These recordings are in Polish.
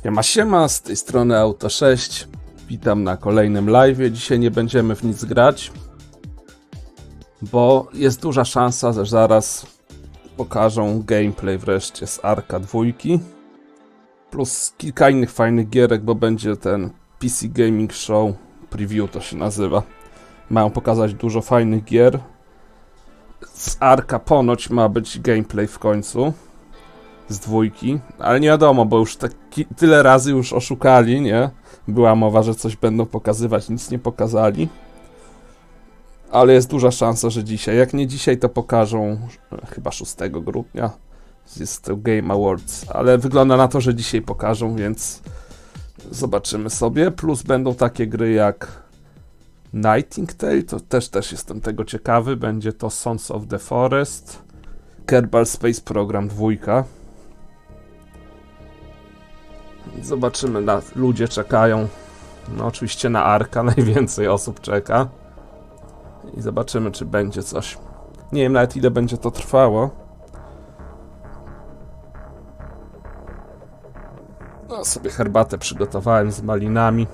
Siema, z tej strony Auto 6. Witam na kolejnym live'ie. Dzisiaj nie będziemy w nic grać, bo jest duża szansa, że zaraz pokażą gameplay wreszcie z ARKa 2. Plus kilka innych fajnych gierek, bo będzie ten PC Gaming Show Preview to się nazywa. Mają pokazać dużo fajnych gier. Z ARKa ponoć ma być gameplay w końcu. Z 2, ale nie wiadomo, bo już tyle razy już oszukali, nie? Była mowa, że coś będą pokazywać, nic nie pokazali. Ale jest duża szansa, że dzisiaj. Jak nie dzisiaj, to pokażą chyba 6 grudnia. Jest to Game Awards, ale wygląda na to, że dzisiaj pokażą, więc zobaczymy sobie. Plus będą takie gry jak Nightingale, to też jestem tego ciekawy. Będzie to Sons of the Forest, Kerbal Space Program 2. Zobaczymy, ludzie czekają. No oczywiście na ARKa najwięcej osób czeka. I zobaczymy, czy będzie coś. Nie wiem nawet, ile będzie to trwało. No sobie herbatę przygotowałem z malinami.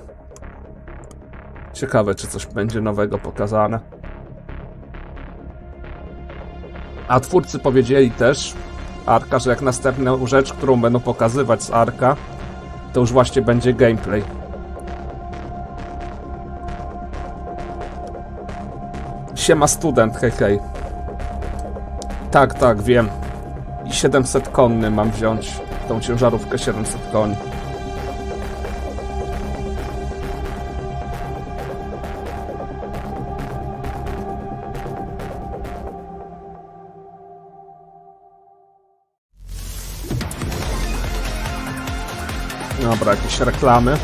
Ciekawe, czy coś będzie nowego pokazane. A twórcy powiedzieli też ARKa, że jak następną rzecz, którą będą pokazywać z ARKa, to już właśnie będzie gameplay. Siema student, hej. Tak, wiem. I 700 konny mam wziąć. Tą ciężarówkę 700 koni. Dobra, jakieś reklamy.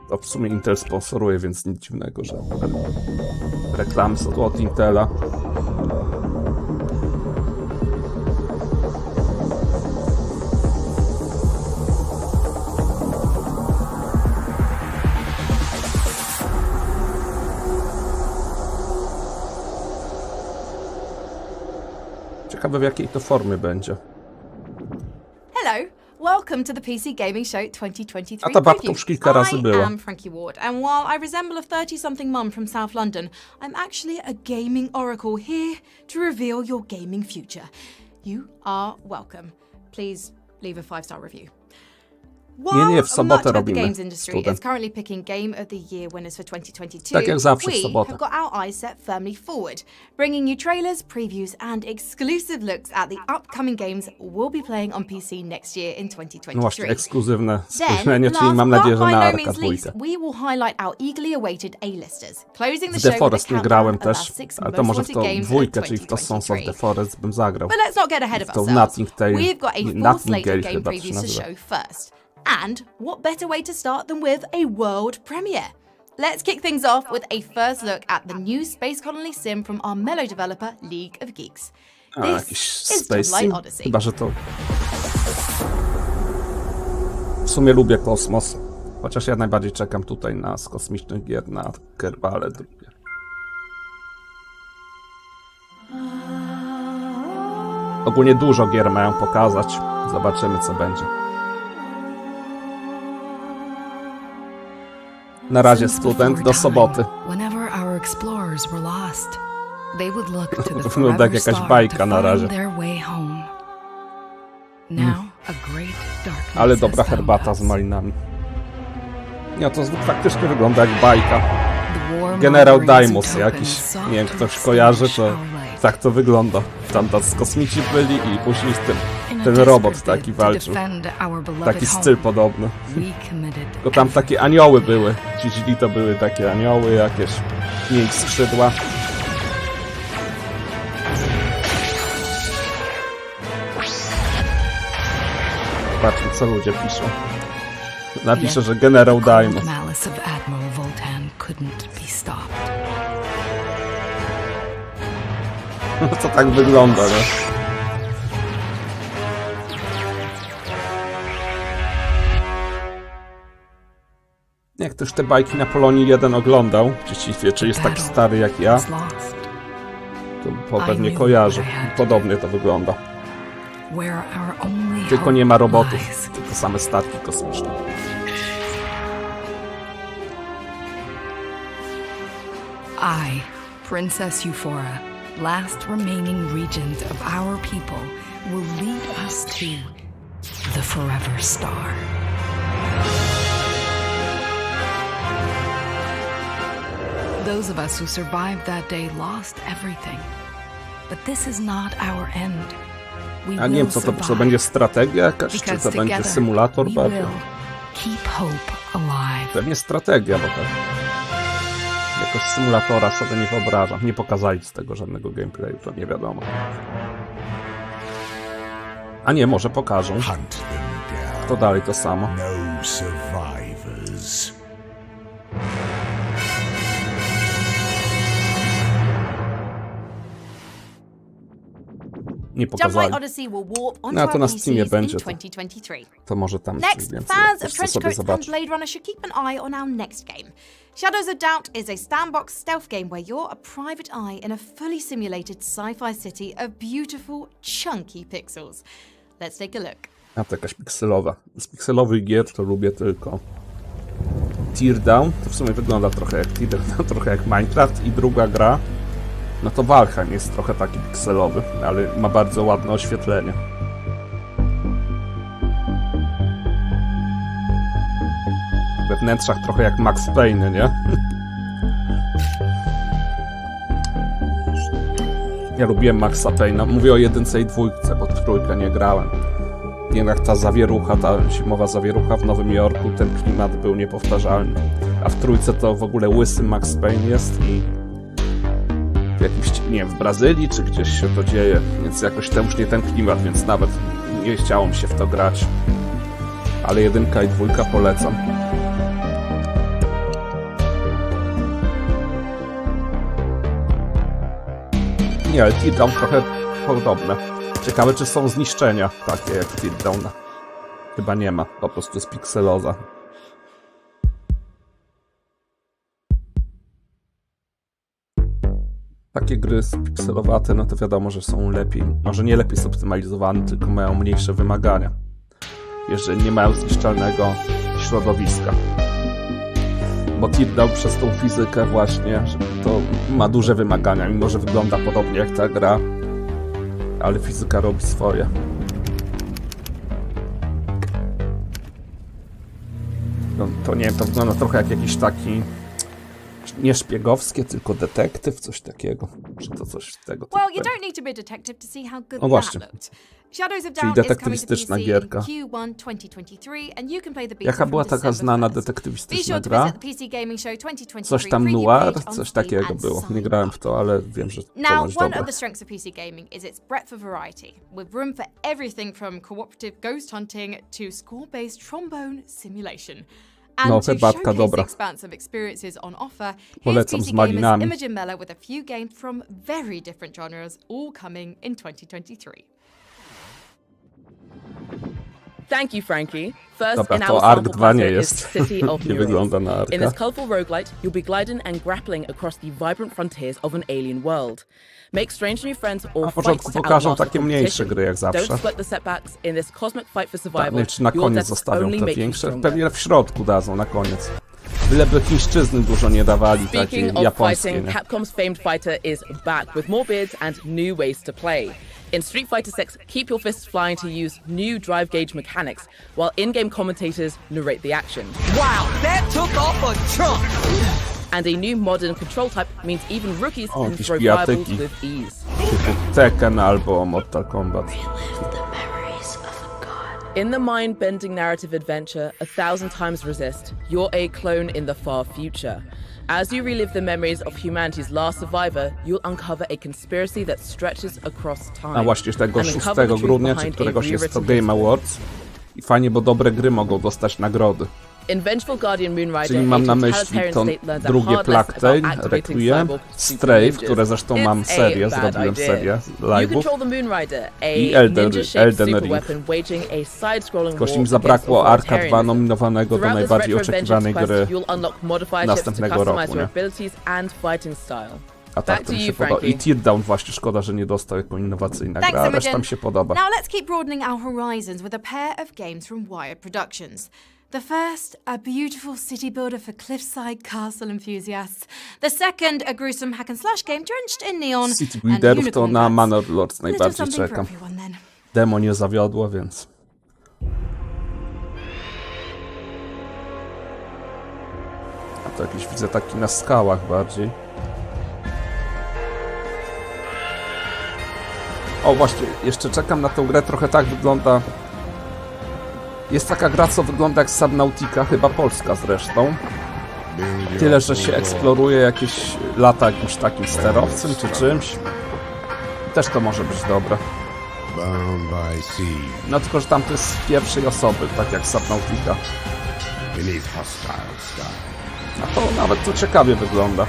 To w sumie Intel sponsoruje, więc nic dziwnego, że reklamy są od Intela. Ciekawe, w jakiej to formie będzie. Hello, welcome to the PC Gaming Show 2023 A ta babka już kilka razy była. I am Frankie Ward, and while I resemble a 30-something mum from South London, I'm actually a gaming oracle here to reveal your gaming future. You are welcome. Please leave a 5-star review. Nie, w sobotę robimy. Games industry is currently picking Game of the Year winners for 2022. Tak jak zawsze w sobotę. We have got our eyes set firmly forward, bringing you trailers, previews and exclusive looks at the upcoming games we'll be playing on PC next year in 2023. No właśnie, ekskluzywne spojrzenie, czyli mam nadzieję, że na ARKa 2. We will highlight our eagerly awaited A-listers, closing the W show The Forest nie grałem też, ale to może w to 2, czyli w to Sons of the Forest bym zagrał. But let's not get ahead of to ourselves. Nightingale, We've got a full slate of game chyba previews się to nazywa. show first. And what better way to start than with a world premiere? Let's kick things off with a first look at the new space colony sim from our mellow developer League of Geeks. A, jakiś Space Sim? Chyba, że to... W sumie lubię kosmos. Chociaż ja najbardziej czekam tutaj z kosmicznych gier na Kerbale drugie. Ogólnie dużo gier mają pokazać. Zobaczymy, co będzie. Na razie student, do soboty. Wygląda jak jakaś bajka na razie. Ale dobra herbata z malinami. Nie, to faktycznie wygląda jak bajka. Generał Daimus jakiś, nie wiem, ktoś kojarzy, to tak to wygląda. Tam tacy kosmici byli i później ten robot taki walczył. Taki styl podobny. Tylko tam takie anioły były. Ci źli to były takie anioły, jakieś mieć skrzydła. Zobaczmy, co ludzie piszą. Napiszę, że generał Daimus. No to tak wygląda, nie? Jak ktoś te bajki na Polonii 1 oglądał, czy jest taki stary jak ja, To pewnie kojarzy. Podobnie to wygląda. Tylko nie ma robotów, tylko same statki kosmiczne. I, Princess Euphora, last remaining regent of our people, will lead us to the Forever Star. Those of us who survived that day lost everything. But this is not our end. A nie wiem, co to będzie strategia jakaś, czy to będzie symulator bardziej? Pewnie strategia, bo tak. Jakoś symulatora sobie nie wyobrażam. Nie pokazali z tego żadnego gameplayu, to nie wiadomo. A nie, może pokażą. To dalej to samo. Nie pokazali. No to na Steamie będzie. To może tam Next, więcej. fans of Trenchcoats and Blade Runner should keep an eye on our next game. Shadows of Doubt is a sandbox stealth game where you're a private eye in a fully simulated sci-fi city of beautiful, chunky pixels. Let's take a look. A to jakaś pikselowa. Z pikselowych gier to lubię tylko Teardown. To w sumie wygląda trochę jak Trident, trochę jak Minecraft. I druga gra, no to Valheim jest trochę taki pikselowy, ale ma bardzo ładne oświetlenie. We wnętrzach trochę jak Max Payne, nie? Ja lubiłem Maxa Payne'a. Mówię o 1 i 2, bo w 3 nie grałem. Jednak ta zawierucha, ta zimowa zawierucha w Nowym Jorku, ten klimat był niepowtarzalny. A w 3 to w ogóle łysy Max Payne jest i w jakimś, nie wiem, w Brazylii czy gdzieś się to dzieje, więc jakoś to już nie ten klimat, więc nawet nie chciało mi się w to grać. Ale 1 i 2 polecam. Nie, ale Teardown trochę podobne. Ciekawe, czy są zniszczenia takie jak Teardown. Chyba nie ma, po prostu jest pikseloza. Takie gry pikselowate, no to wiadomo, że są lepiej, może nie lepiej zoptymalizowane, tylko mają mniejsze wymagania. Jeżeli nie mają zniszczalnego środowiska. Bo Teardown przez tą fizykę właśnie, że to ma duże wymagania, mimo że wygląda podobnie jak ta gra, ale fizyka robi swoje. No, to nie wiem, to wygląda trochę jak jakiś taki, nie szpiegowskie, tylko detektyw, coś takiego. Czy to coś tego typu. Well, you don't need to be a detective to see how good No właśnie. that looked. Shadows of Czyli Doubt is coming to detektywistyczna PC gierka. in Q1 2023 and you can play the beta Jaka from była taka December znana 1st. Be detektywistyczna sure to gra? visit the PC Gaming Show 2023 Coś tam preview noir, page on coś Steam takiego and było. Nie sign grałem up. w to, ale wiem, że to Now, ponoć one dobre. of the strengths of PC gaming is its breadth of variety, with room for everything from cooperative ghost hunting to score-based trombone simulation. And No, to herbatka showcase dobra. the expanse of experiences on offer, here's Polecam z PC gamers malinami. Imogen Mellor with a few games from very different genres, all coming in 2023. Thank you, Frankie. First Dobra, in to our ARK sample 2 nie cluster is jest. City of Nie Mirrors. wygląda na In ARKa. this colorful roguelite, you'll be gliding and grappling across the vibrant frontiers of an alien world. Make strange new friends or Na fight początku to pokażą outlast the takie mniejsze competition. gry jak zawsze. Don't split the setbacks in this cosmic fight for Tak, survival. czy na Your koniec deaths zostawią only te make you większe? stronger. Pewnie w środku dadzą na koniec. Byleby chińszczyzny dużo nie dawali, takie Speaking of japońskie, fighting, nie? Capcom's famed fighter is back with more beards and new ways to play. In Street Fighter VI, keep your fists flying to use new drive gauge mechanics, while in-game commentators narrate the action. Wow, that took off a chunk! And a new modern control type means even rookies O, can jakieś throw fireballs bijatyki. with ease. Typu Tekken albo Mortal Kombat. In the mind-bending narrative adventure, 1000 Times Resist, you're a clone in the far future. As you relive the memories of humanity's last survivor, you'll uncover a conspiracy that stretches across time. A właśnie tego and 6 uncover the truth grudnia, czy behind a któregoś jest to rewritten Game Awards. I fajnie, bo dobre gry mogą dostać nagrody. In Vengeful Guardian Moonrider, Czyli mam na myśli to drugie Plague Tale, Requiem, Stray, które zresztą mam serię, zrobiłem serię live'ów, i Elden Ring. Tylko że mi zabrakło ARKa 2 nominowanego do najbardziej oczekiwanej gry następnego roku, nie? A tak, to mi się podoba. I Teardown właśnie, szkoda, że nie dostał jako innowacyjna gra, a reszta mi się podoba. Now let's keep broadening our horizons with a pair of games from Wired Productions. The first, a beautiful city builder for cliffside castle enthusiasts. The second, a gruesome hack and slash game drenched in neon. City Builderów to na Manor Lords najbardziej czekam. Then. Demo nie zawiodło, więc... A to jakiś widzę taki na skałach bardziej. O właśnie, jeszcze czekam na tę grę, trochę tak wygląda... Jest taka gra, co wygląda jak Subnautica, chyba polska zresztą. Tyle, że się eksploruje jakieś lata jakimś takim sterowcem czy czymś. Też to może być dobre. No tylko, że tam to jest z pierwszej osoby, tak jak Subnautica. No to nawet to ciekawie wygląda,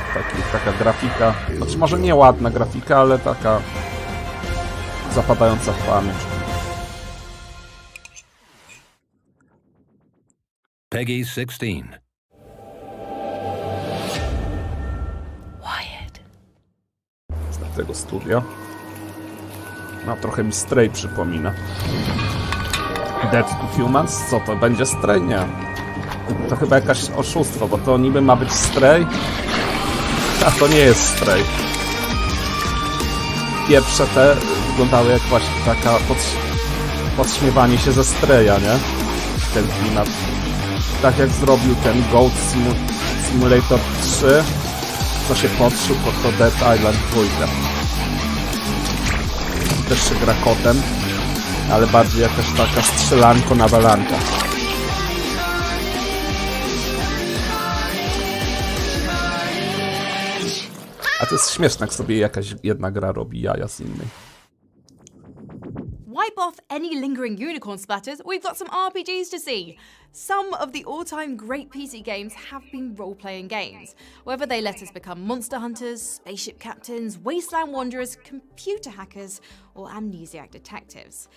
taka grafika. Znaczy może nie ładna grafika, ale taka zapadająca w pamięć. Peggy 16. Z tego studia. No trochę mi Stray przypomina. Dead to Humans? Co to? Będzie Stray? Nie. To chyba jakaś oszustwo, bo to niby ma być Stray. A to nie jest Stray. Pierwsze te wyglądały jak właśnie taka podśmiewanie się ze Straya, nie? Ten klimat. Tak jak zrobił ten Goat Simulator 3, co się podszył pod to Dead Island 2. Też się gra kotem, ale bardziej jakaś taka strzelanko na walanka. A to jest śmieszne, jak sobie jakaś jedna gra robi jaja z innej. Wipe off any lingering unicorn splatters, we've got some RPGs to see. Some of the all-time great PC games have been role-playing games, whether they let us become monster hunters, spaceship captains, wasteland wanderers, computer hackers, or amnesiac detectives.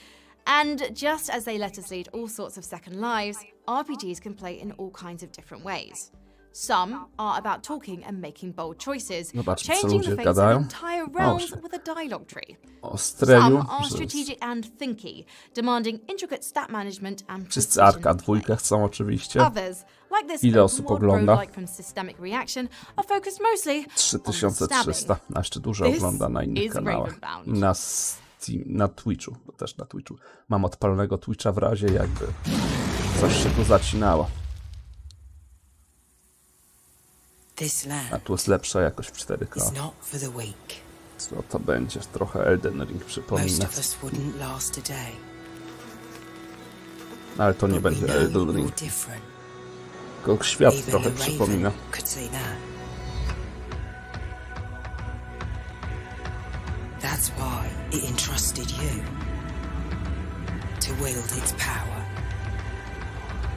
And just as they let us lead all sorts of second lives, RPGs can play in all kinds of different ways. Some are about talking and making bold choices, changing the face of entire realms with a dialogue tree. Some are strategic and thinky, demanding intricate stat management and wszyscy ARK-a dwójkę chcą oczywiście. Others, like this ile osób ogląda? from Systemic Reaction, are focused mostly 3300, a jeszcze dużo ogląda na innych kanałach. Na Twitchu, bo też na Twitchu. Mam odpalonego Twitcha w razie jakby coś się tu zacinało. A tu jest lepsza jakość w 4K. Co to będzie? Trochę Elden Ring przypomina. Ale to nie będzie Elden Ring. Tylko świat trochę przypomina. That's why it entrusted you to wield its power.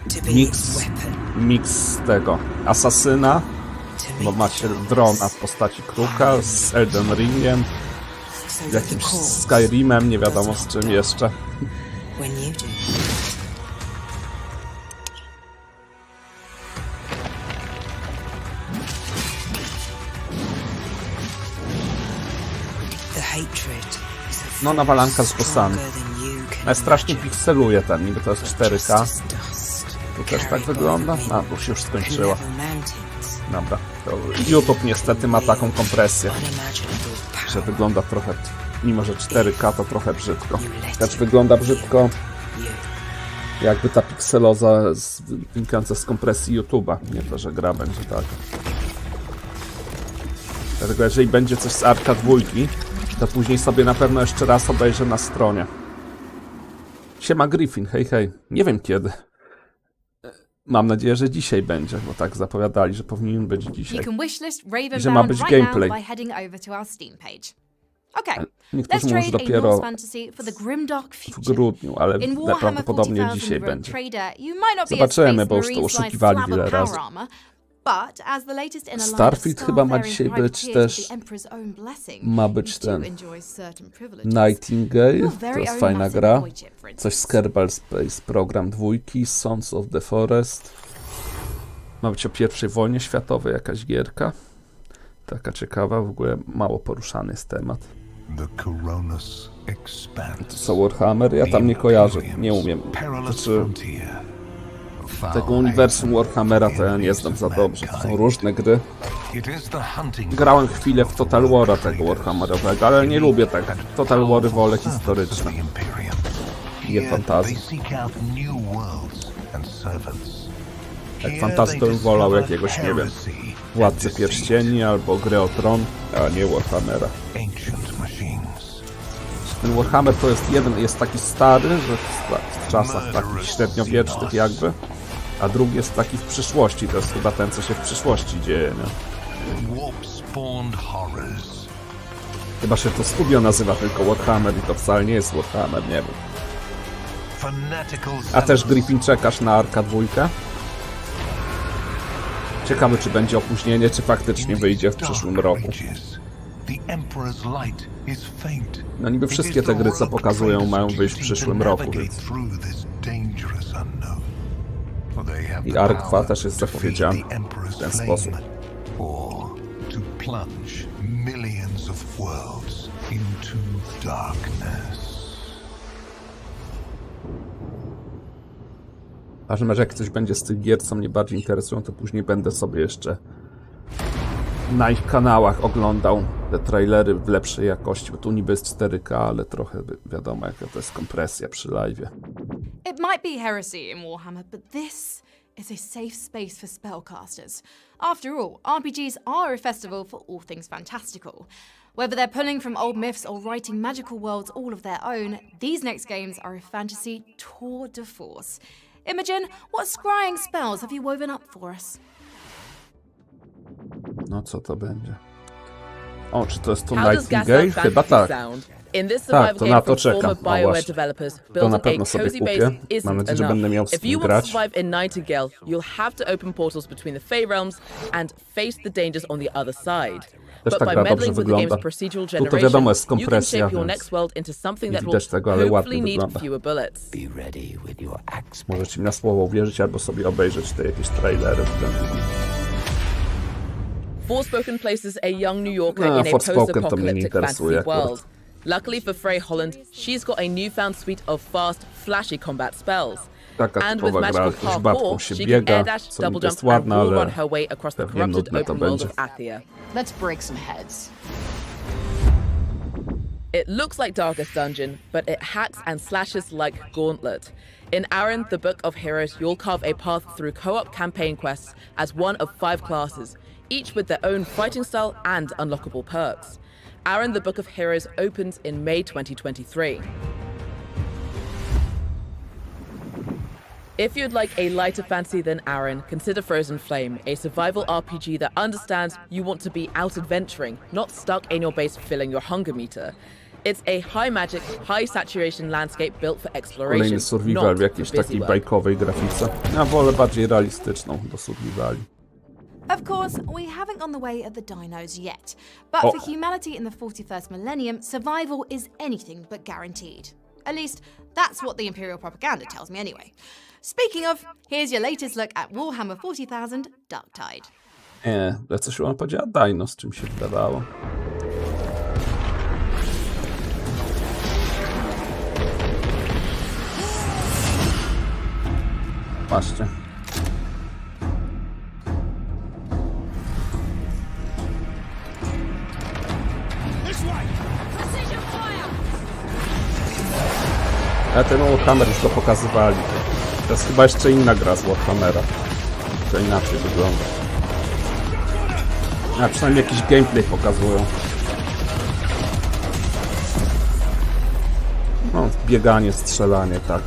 To be its weapon. Mix tego asasyna, bo macie drona w postaci kruka z Elden Ringiem, z jakimś Skyrimem, nie wiadomo z czym jeszcze. When you do. No nawalanka z bossami. Ale strasznie pikseluje ten, niby to jest 4K. Tu też tak wygląda? A, tu się już skończyła. Dobra, to YouTube niestety ma taką kompresję, że wygląda trochę, mimo że 4K to trochę brzydko. Znaczy wygląda brzydko, jakby ta pikseloza wynikająca z kompresji YouTube'a. Nie to, że gra będzie tak. Dlatego jeżeli będzie coś z ARK-a dwójki, to później sobie na pewno jeszcze raz obejrzę na stronie. Siema Griffin, hej hej. Nie wiem kiedy. Mam nadzieję, że dzisiaj będzie, bo tak zapowiadali, że powinien być dzisiaj. I że ma być gameplay. Niektórzy mówią, że dopiero w grudniu, ale prawdopodobnie dzisiaj będzie. Zobaczymy, bo już to oszukiwali wiele razy. Starfield chyba ma dzisiaj być też. Ma być ten Nightingale, to jest fajna gra. Coś z Kerbal Space Program 2, Sons of the Forest. Ma być o I wojnie światowej jakaś gierka. Taka ciekawa, w ogóle mało poruszany jest temat. To co Warhammer? Ja tam nie kojarzę, nie umiem. Znaczy, tego uniwersum Warhammera to ja nie znam za dobrze. To są różne gry. Grałem chwilę w Total War'a tego Warhammerowego, ale nie lubię tak. Total War'y wolę historyczne. Nie fantazji. Jak fantazji to bym wolał jakiegoś, nie wiem, Władcy Pierścieni albo Gry o Tron, a nie Warhammera. Ten Warhammer to jest jeden, jest taki stary, że w czasach takich średniowiecznych jakby, a drugi jest taki w przyszłości, to jest chyba ten, co się w przyszłości dzieje, nie? Chyba się to studio nazywa tylko Warhammer i to wcale nie jest Warhammer, nie wiem. A też Griffin czekasz na ARK 2? Ciekawe, czy będzie opóźnienie, czy faktycznie wyjdzie w przyszłym roku. No niby wszystkie te gry, co pokazują, mają wyjść w przyszłym roku, więc... I ARK 2 też jest zapowiedziany w ten sposób. W każdym razie, jak coś będzie z tych gier, co mnie bardziej interesują, to później będę sobie jeszcze na ich kanałach oglądał te trailery w lepszej jakości, bo tu niby jest 4K, ale trochę wiadomo, jaka to jest kompresja przy live'ie. It might be heresy in Warhammer, but this is a safe space for spellcasters. After all, RPGs are a festival for all things fantastical. Whether they're pulling from old myths or writing magical worlds all of their own, these next games are a fantasy tour de force. Imogen, what scrying spells have you woven up for us? No co to będzie? O, czy to jest to Nightingale? Chyba tak. Tak, to na to czekam. O właśnie. To na pewno sobie kupię. Mam nadzieję, że będę miał z tym grać. Też ta gra dobrze wygląda. Tu to wiadomo jest kompresja, więc nie widać tego, ale ładnie wygląda. Możecie mi na słowo uwierzyć albo sobie obejrzeć te jakieś trailery. Forspoken places a young New Yorker in a post-apocalyptic fantasy world. Luckily for Frey Holland, she's got a newfound suite of fast, flashy combat spells. And with magical parkour, she can air dash, double jump, and wall run her way across the corrupted open world of Athia. Let's break some heads. It looks like Darkest Dungeon, but it hacks and slashes like Gauntlet. In Aaron, the Book of Heroes, you'll carve a path through co-op campaign quests as one of 5 classes, each with their own fighting style and unlockable perks. Aaron, the Book of Heroes opens in May 2023. If you'd like a lighter fantasy than Aaron, consider Frozen Flame, a survival RPG that understands you want to be out adventuring, not stuck in your base filling your hunger meter. It's a high magic, high saturation landscape built for exploration. Kolejny survival w jakiejś takiej bajkowej grafice. Ja wolę bardziej realistyczną do survivali. Of course, we haven't gone the way of the dinos yet, but for humanity in the 41st millennium, survival is anything but guaranteed. At least, that's what the Imperial propaganda tells me anyway. Speaking of, here's your latest look at Warhammer 40,000 Darktide. Ale coś ona powiedziała Dino, z czym się wydawało. Patrzcie. Ale ten Warhammer już go pokazywali. To jest chyba jeszcze inna gra z Warhammera. To inaczej wygląda. A przynajmniej jakiś gameplay pokazują. No, bieganie, strzelanie, tak.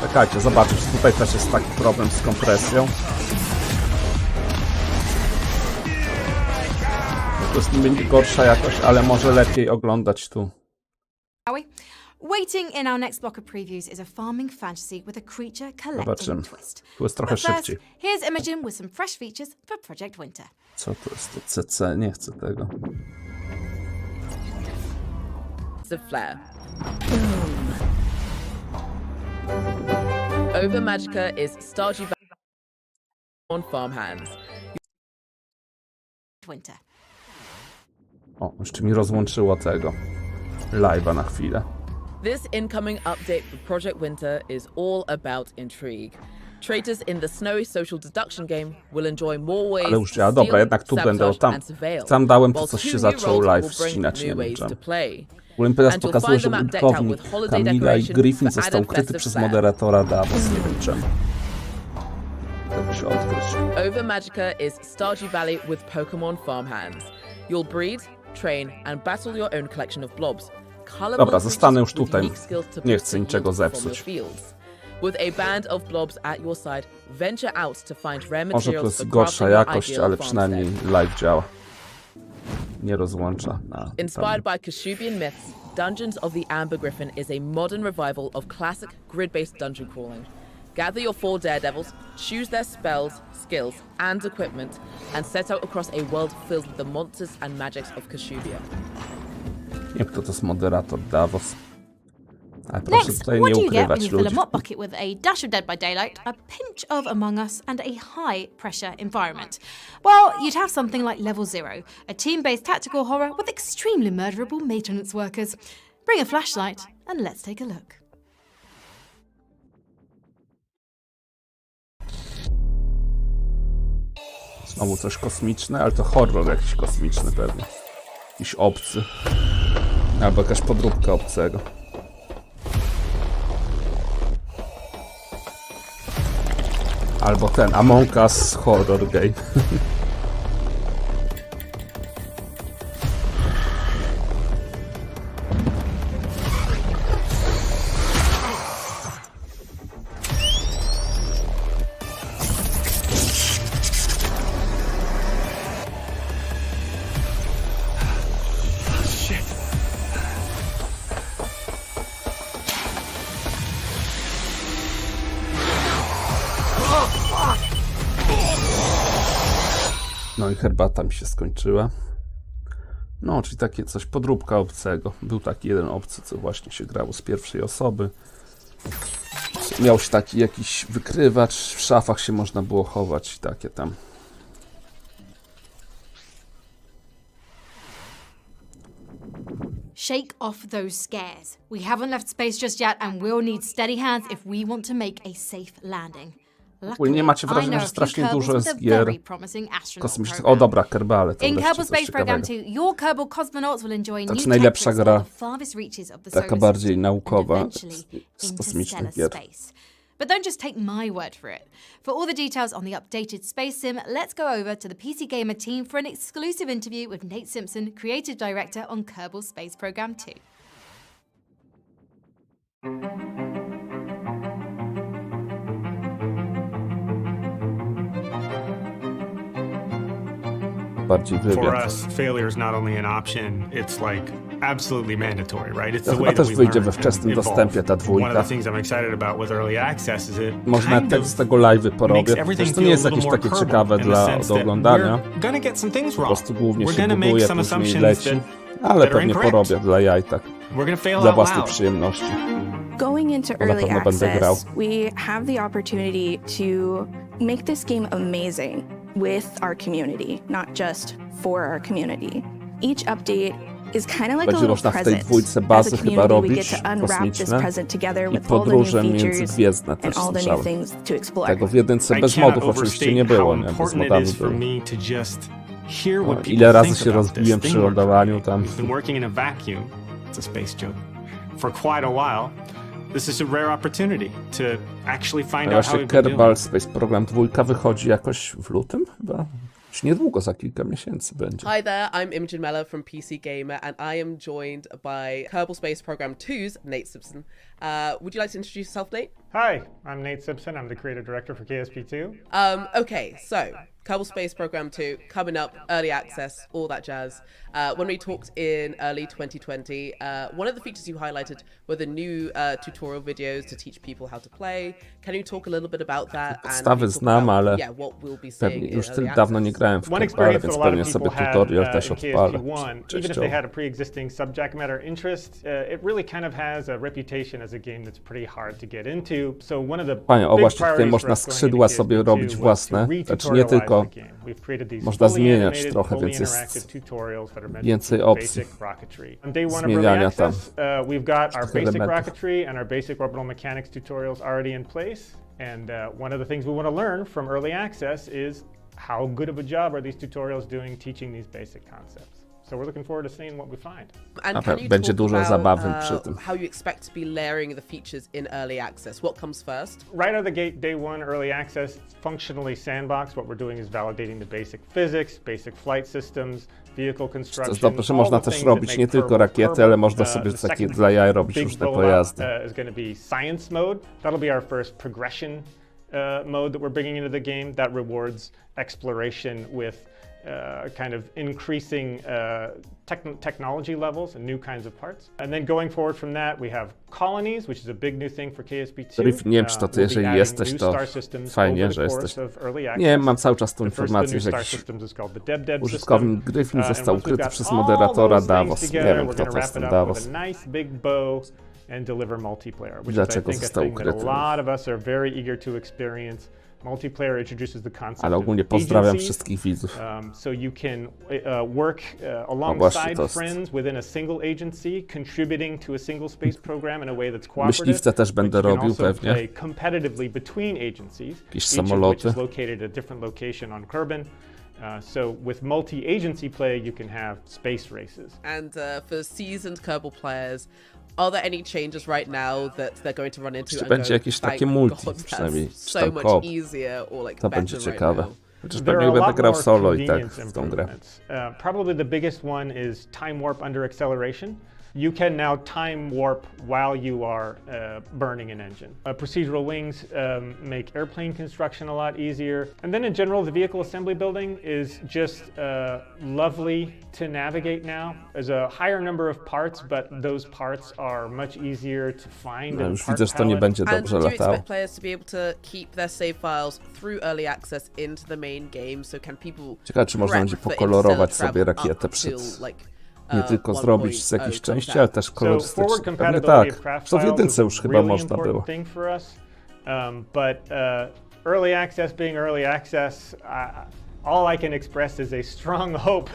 Czekajcie, zobaczcie, tutaj też jest taki problem z kompresją. No, to jest niby gorsza jakość, ale może lepiej oglądać tu. Waiting in our next block of previews is a farming fantasy with a creature collecting twist. Tu jest trochę szybciej. Here's Imogen with some fresh features for Project Winter. Co to jest to CC? Nie chcę tego. Flair. Over Magica is Stardew Valley on farmhands. Winter. O, jeszcze mi rozłączyło tego live'a na chwilę. This incoming update for Project Winter is all about intrigue. Traitors in the snowy social deduction game will enjoy more ways Ale już to ja, dobra, steal, jednak tu będę o sabotage tam. and surveil, Tam dałem, to while coś się two new zaczął roles live will bring ścinać, nie new wiem ways czemu. to play. Teraz And you'll pokazuje, find że the map decked out użytkownik with holiday Kamila i decoration Griffin for został added ukryty festive przez flair. moderatora Davos, nie wiem czemu. Tego się odkryć. Over Magica is Stardew Valley with Pokemon farmhands. You'll breed, train, and battle your own collection of blobs. Dobra, zostanę już tutaj. Nie Nie chcę niczego zepsuć. With a band of blobs at your side, venture out to find rare Może to materials jest for gorsza crafting your jakość, ideal ale farmstead. przynajmniej live działa. Nie rozłącza na Inspired by Kashubian myths, Dungeons of the Amber Griffin is a modern revival of classic grid-based dungeon crawling. Gather your 4 daredevils, choose their spells, skills, and equipment, and set out across a world filled with the monsters and magics of Kashubia. Nie wiem, kto to jest moderator Davos. Ale proszę Next, tutaj what nie do you get when ukrywać you fill a ludzi. mop bucket with a dash of Dead by Daylight, a pinch of Among Us, and a high-pressure environment? Well, you'd have something like Level 0, a team-based tactical horror with extremely murderable maintenance workers. Bring a flashlight and let's take a look. Znowu coś kosmiczne, ale to horror jakiś kosmiczny pewnie. Jakiś obcy. Albo jakaś podróbka obcego. Albo ten Among Us horror game. No i herbata mi się skończyła. No, czyli takie coś, podróbka obcego. Był taki jeden obcy, co właśnie się grało z pierwszej osoby. Miał się taki jakiś wykrywacz, w szafach się można było chować i takie tam. Shake off those scares. We haven't left space just yet and we'll need steady hands if we want to make a safe landing. Ogólnie macie wrażenie, że strasznie dużo jest gier kosmicznych. O dobra, Kerbale. To In wreszcie Kerbal coś Space Program ciekawego. 2, your Kerbal cosmonauts will enjoy To new jest najlepsza tech gra, on the farthest reaches of the taka solar bardziej system naukowa and eventually z into kosmicznych stellar gier. space. But don't just take my word for it. For all the details on the updated Space Sim, let's go over to the PC Gamer team for an exclusive interview with Nate Simpson, Creative Director on Kerbal Space Program 2. Bardziej For wywiad. us, failure is not only an option, it's like absolutely mandatory, right? It's To the chyba way that też we wyjdzie learn we and wczesnym evolve. dostępie ta One of dwójka. the things I'm excited about with early access is it Można kind też of z tego live'y porobię. makes Przecież everything to nie feel a jest little jakieś more takie kerbal ciekawe in the do sense that oglądania. we're gonna get some things Po wrong. prostu głównie We're się gonna make buduje, some później assumptions leci. that Ale that are pewnie incorrect. porobię dla jaj, tak. We're gonna fail Dla out własnej loud. przyjemności. Going into Bo na early pewno będę grał. access, we have the opportunity to make this game amazing with our community, not just for our community. Each update is kind of like a Będzie little można w tej present. dwójce As a bazy chyba community, we robić get to unwrap this kosmiczne present together i with all the new podróże features międzygwiezdne and też all the new słyszałem. things to explore. Tego w jedynce I bez cannot modów oczywiście overstate nie było, how nie? Bez important it modami is for było. me to just hear No, what people ile razy think się about this rozbiłem thing przy we're lądowaniu tam. We've been working in a vacuum. It's a space joke. For quite a while. This is a rare opportunity to actually find A out how właśnie we've been Kerbal doing. Space Program 2 wychodzi jakoś w lutym chyba? Już niedługo, za kilka miesięcy będzie. Hi there, I'm Imogen Mellor from PC Gamer, and I am joined by Kerbal Space Program 2's Nate Simpson. Would you like to introduce yourself, Nate? Hi, I'm Nate Simpson. I'm the creative director for KSP2. Okay, so Kerbal Space Program 2 coming up, early access, all that jazz. When we talked in early 2020, one of the features you highlighted were the new tutorial videos to teach people how to play. Can you talk a little bit about that? Podstawy znam, ale what we'll be seeing pewnie in już early tyle dawno nie access. grałem w One Kerbale, experience więc that a lot pewnie of sobie people had tutorial też in odpalę. KSP1, even if they had a pre-existing subject matter interest, it really kind of has a reputation as a game that's pretty hard to get into. So one of the Fajnie, o big właśnie, tutaj priorities można for us going skrzydła into sobie KSP2 robić was to własne, znaczy nie tylko retutorialize the game. We've created these można fully zmieniać animated, trochę, fully więc jest interactive tutorials that are meant więcej to opcji basic rocketry. On day one of early zmieniania tam access, we've got our basic elementów. rocketry and our basic orbital mechanics tutorials already in place. And one of the things we want to learn from early access is how good of a job are these tutorials doing teaching these basic concepts. So we're looking forward to seeing what we find. And can you będzie talk dużo about, zabawy przy tym. how you expect to be layering the features in early access? What comes first? Right out of the gate, day one, early access, functionally sandbox. What we're doing is validating the basic physics, basic flight systems, vehicle To construction. jest dobre, że można też robić nie tylko rakiety, ale można sobie takie dla jaj robić różne pojazdy. Is going to be science mode. That'll be our first progression mode that we're bringing into the game that rewards exploration with kind of increasing technology levels and new kinds of parts. And then going forward from that, we have colonies, which is a big new thing for KSP2. Nie wiem, czy to ty, jeżeli jesteś, to fajnie, że jesteś. Nie, mam cały czas tą informację, że jakiś użytkownik gry film został ukryty przez moderatora Davos. Nie wiem, kto to jest ten Davos. And deliver multiplayer, which Dlaczego is, I think, został a thing that ukryty? a lot of us are very eager to experience. Multiplayer introduces the concept Ale ogólnie pozdrawiam of wszystkich widzów. So you can work alongside friends within a single agency, contributing to a single space program in a way that's cooperative. Myśliwce też będę robił pewnie. Play competitively between agencies, Jakieś each of samoloty. which is located at a different location on Kerbin. So with multi-agency play, you can have space races. And for seasoned Kerbal players, are there any changes right now that they're going to run into? Czy będzie jakieś takie multi, przynajmniej, czy tam co? To będzie ciekawe. Chociaż pewnie będę grał solo i tak w tą grę. Probably the biggest one is time warp under acceleration. You can now time warp while you are burning an engine. Procedural wings make airplane construction a lot easier. And then in general, the vehicle assembly building is just lovely to navigate now. There's a higher number of parts, but those parts are much easier to find. No, już widzę, że to nie będzie dobrze latało. And do you latało. expect players to be able to keep their save files through early access into the main game? So can people Ciekawe, czy można będzie pokolorować sobie rakietę przed... Nie tylko zrobić z jakiejś części, ale też kolorystycznie. Pewnie tak. To w jedynce już chyba można było. But early access being early access, all I can express is a strong hope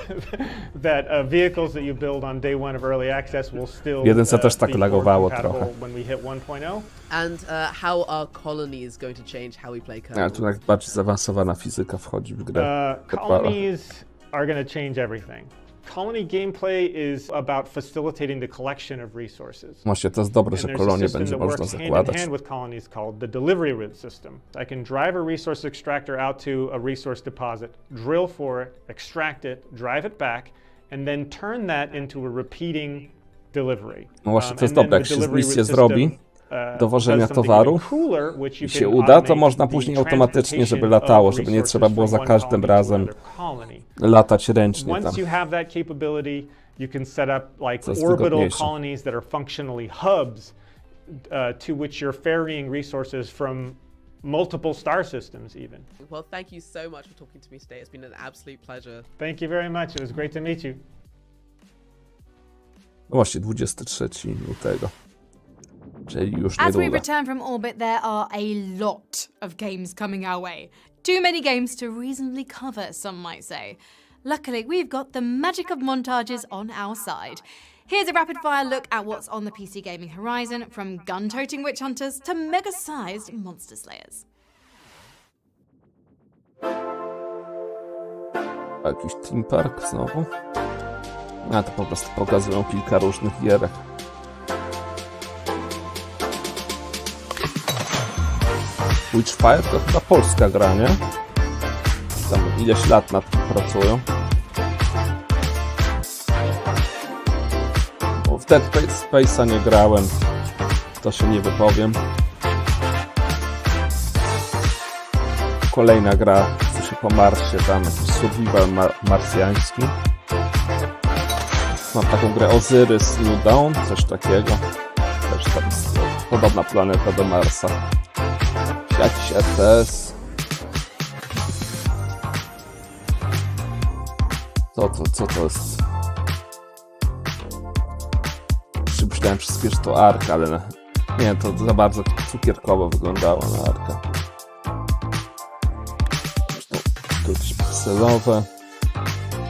that vehicles that you build on day one of early access will still W jedynce też tak lagowało trochę. when we hit 1.0. And how are colonies going to change how we play Kerbal? Ale tu najbardziej zaawansowana fizyka wchodzi w grę. Colonies are going to change everything. Colony gameplay is about facilitating the collection of resources. Właśnie to jest dobre, że kolonie będzie można zakładać. Hand with colonies called the delivery route system. I can drive a resource extractor out to a resource deposit, drill for it, extract it, drive it back, and then turn that into a repeating delivery. No właśnie to jest dobre, jak się misję zrobi, dowożenia towaru i się uda, to można później automatycznie, żeby latało, żeby nie trzeba było za każdym razem latać ręcznie tam. Once you have that capability, you can set up like orbital colonies that are functionally hubs to which you're ferrying resources from multiple star systems even. Well, thank you so much for talking to me today. It's been an absolute pleasure. Thank you very much. It was great to meet you. No właśnie, 23 lutego. Czyli już As we niedługo. return from orbit, there are a lot of games coming our way. Too many games to reasonably cover, some might say. Luckily, we've got the magic of montages on our side. Here's a rapid-fire look at what's on the PC gaming horizon, from gun-toting witch hunters to mega-sized monster slayers. Jakiś Team Park znowu. A to po prostu pokazują kilka różnych gierek. Witchfire to chyba polska gra, nie? Tam ileś lat nad tym pracują. Bo w Dead Space'a nie grałem, to się nie wypowiem. Kolejna gra, co się po Marsie, tam jakiś survival marsjański. Mam taką grę Ozyrys New Dawn, coś takiego. Też tam jest podobna planeta do Marsa. Jakiś RTS. Co to jest? Myślałem przez chwilę, że to ARK, ale Nie, to za bardzo cukierkowo wyglądało na Arka. Tu jakieś pikselowe.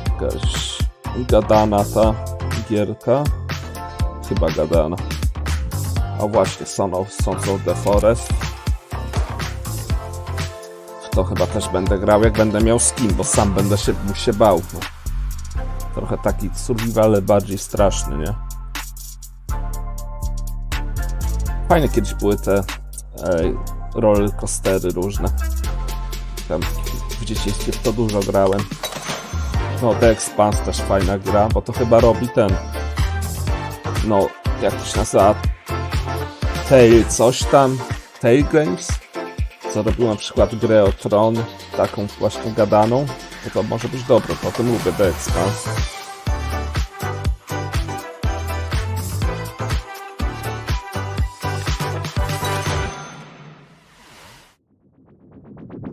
Jakaś gadana ta gierka. Chyba gadana. O właśnie, Sons of the Forest. W to chyba też będę grał, jak będę miał skin, bo sam będę się bał. No. Trochę taki survival, ale bardziej straszny, nie? Fajne kiedyś były te rollercoastery różne. Tam w dzieciństwie w to dużo grałem. No, The Expanse też fajna gra, bo to chyba robi ten... No, jak to się nazywa? Coś tam? Tale Games? Co robił na przykład grę o Tron, taką właśnie gadaną. To może być dobre, potem lubię The Expanse.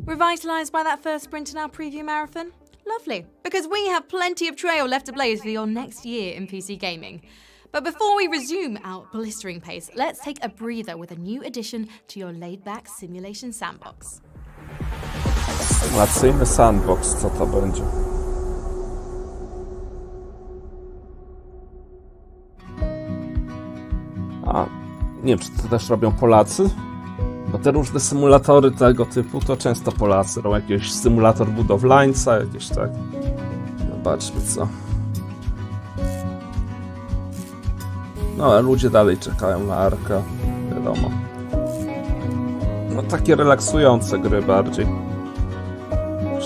Revitalized by that first sprint in our preview marathon? Lovely, because we have plenty of trail left to blaze for your next year in PC gaming. But before we resume our blistering pace, let's take a breather with a new addition to your laid-back simulation sandbox. Symulacyjny sandbox, co to będzie? A, nie wiem, czy to też robią Polacy? Bo te różne symulatory tego typu to często Polacy robią. Jakiś symulator budowlańca, jakieś tak. Zobaczmy co. No ale ludzie dalej czekają na Arka, wiadomo. No takie relaksujące gry bardziej.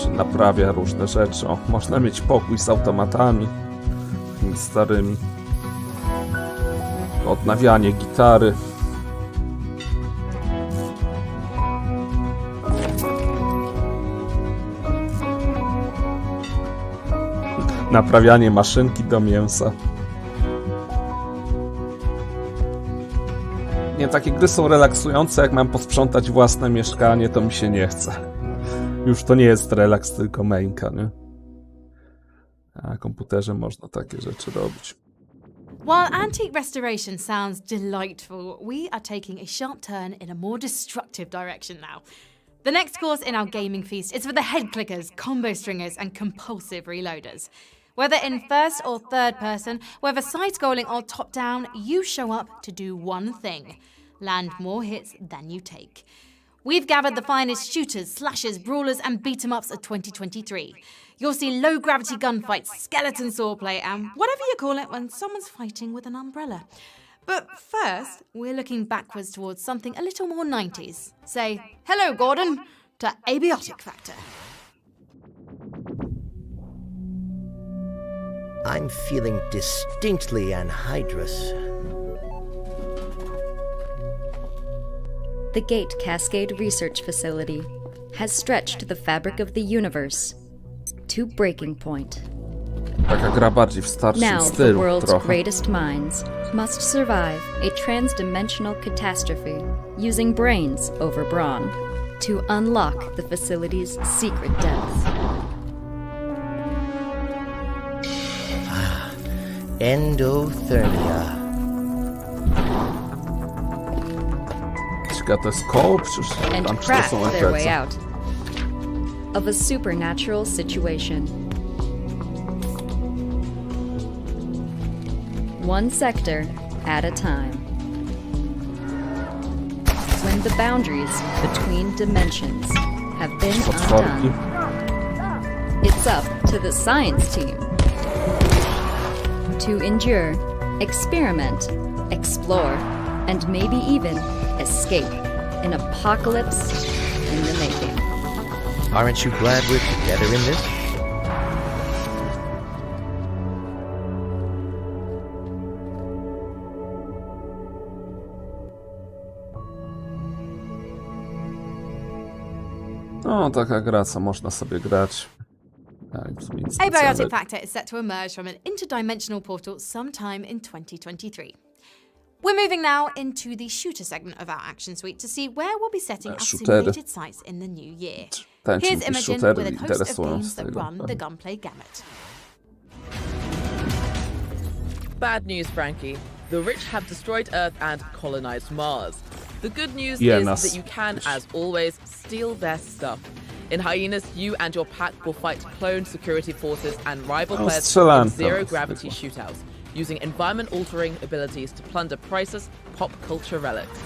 Się naprawia różne rzeczy. O, można mieć pokój z automatami tymi starymi. Odnawianie gitary. Naprawianie maszynki do mięsa. Nie, takie gry są relaksujące, jak mam posprzątać własne mieszkanie, to mi się nie chce. Już to nie jest relaks, tylko męka, nie? A na komputerze można takie rzeczy robić. While antique restoration sounds delightful, we are taking a sharp turn in a more destructive direction now. The next course in our gaming feast is for the head clickers, combo stringers, and compulsive reloaders. Whether in first or third person, whether side-scrolling or top-down, you show up to do one thing: land more hits than you take. We've gathered the finest shooters, slashers, brawlers, and beat-em-ups of 2023. You'll see low-gravity gunfights, skeleton swordplay, and whatever you call it when someone's fighting with an umbrella. But first, we're looking backwards towards something a little more 90s. Say, hello, Gordon, to Abiotic Factor. I'm feeling distinctly anhydrous. The Gate Cascade Research Facility has stretched the fabric of the universe to breaking point. Taka gra bardziej w starszym Now stylu the world's trochę. greatest minds must survive a transdimensional catastrophe using brains over brawn to unlock the facility's secret depths. Endothermia. Ciekawe, to jest koło, czy And tam czy to craft są their way NPC? out of a supernatural situation. One sector at a time. When the boundaries between dimensions have been undone, it's up to the science team to endure, experiment, explore, and maybe even escape an apocalypse in the making. Aren't you glad we're together in this? No, taka gra, co można sobie grać. Abiotic Factor is set to emerge from an interdimensional portal sometime in 2023. We're moving now into the shooter segment of our action suite to see where we'll be setting our simulated sights in the new year. Here's Imogen with a host of games that run the gunplay gamut. Bad news, Frankie. The rich have destroyed Earth and colonized Mars. The good news Yes. is that you can, as always, steal their stuff. In Hyenas, you and your pack will fight clone security forces and rival players in zero-gravity shootouts, using environment-altering abilities to plunder priceless pop culture relics.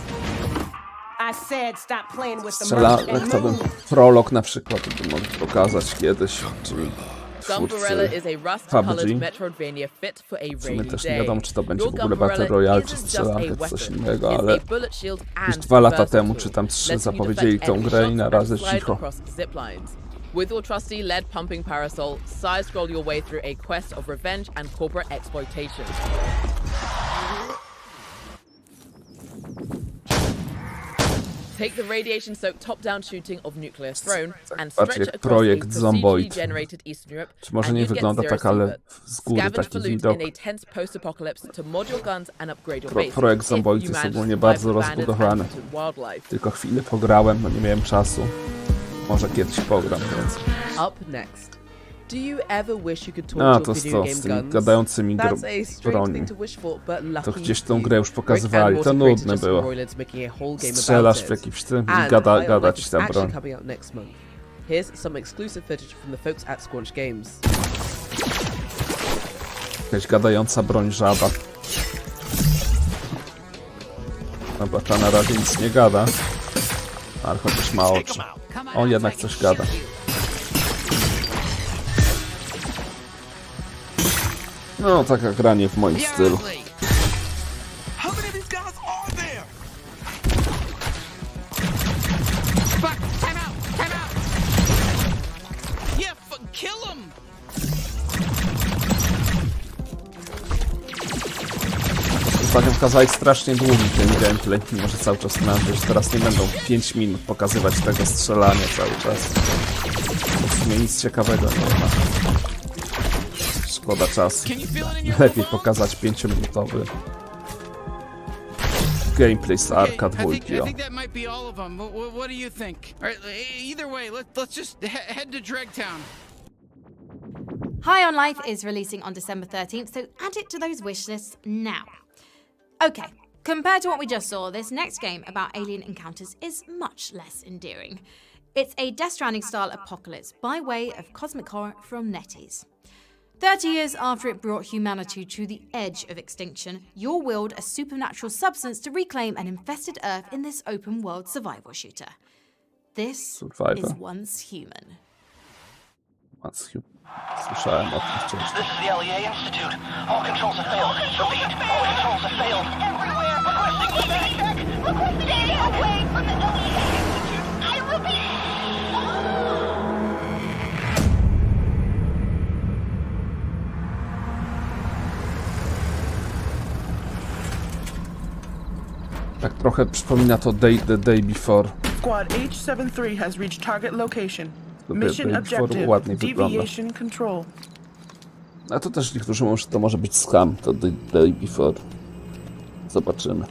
I said stop playing with the Strzelankę to bym prolog na przykład bym mógł pokazać kiedyś, czyli Gumbarella is a rust-colored Metroidvania fit for a w sumie rainy też nie day. wiadomo, czy to będzie Your w ogóle Gumbarella Battle Royale, czy isn't just strzelankę, a czy coś weapon. innego, It's ale a bullet shield już and 2 lata versatile temu, tool, czy tam 3 letting you zapowiedzieli deflect tą enemy grę i shots na and razie slide cicho. across zip lines. With your trusty lead-pumping parasol, side-scroll your way through a quest of revenge and corporate exploitation. Take the radiation-soaked top-down shooting of Nuclear Throne and stretch it across a procedurally generated Eastern Europe, Czy może and nie you get wygląda zero tak, ale secret. z góry Scavenge taki for loot widok. in a tense post-apocalypse to mod your guns and upgrade your base. Projekt if Zomboid you jest manage to ogólnie survive bardzo the bandits and rozbudowany. hunted wildlife. Tylko chwilę pograłem, bo nie miałem czasu. Może kiedyś pogram, więc... Up next. Do you ever wish you could talk A, to to your jest video to, game z tymi guns? gadającymi That's a strange broni. thing to wish for, but lucky To gdzieś tą you. grę już Rick pokazywali, and to Morty nudne created było. Roylance, making a whole game Strzelasz about w it. jakiś tym i And gada Biomutant ci is ta actually broń. coming out next month. Here's some exclusive footage from the folks at Squanch Games. Jakaś gadająca broń żaba. Dobra, ta na razie nic nie gada. Ale chociaż ma oczy. On jednak coś gada. No, taka granie w moim stylu. Ostatnio pokazali strasznie długi ten gameplay, mimo że cały czas mam, że teraz nie będą 5 minut pokazywać tego strzelania cały czas. W sumie nic ciekawego nie ma. Szkoda czasu. Lepiej pokazać 5-minutowy gameplay z ARKa 2. High on Life is releasing on December 13th, so add it to those wish lists now. Okay, compared to what we just saw, this next game about alien encounters is much less endearing. It's a Death Stranding style apocalypse by way of cosmic horror from NetEase. 30 years after it brought humanity to the edge of extinction, you'll wield a supernatural substance to reclaim an infested Earth in this open world survival shooter. This is Once Human. Once Human. Słyszałem o tym wcześniej. This is the LEA Institute. All controls have failed. Repeat, all controls have failed. Everywhere. Requesting evac. Stay away from the LEA Institute. I repeat. Tak trochę przypomina to The Day Before. Squad H73 has reached target location. The Mission Day Before objective, ładnie wygląda. deviation control. A to też niektórzy mówią, że to może być scam, to The Day Before. Zobaczymy.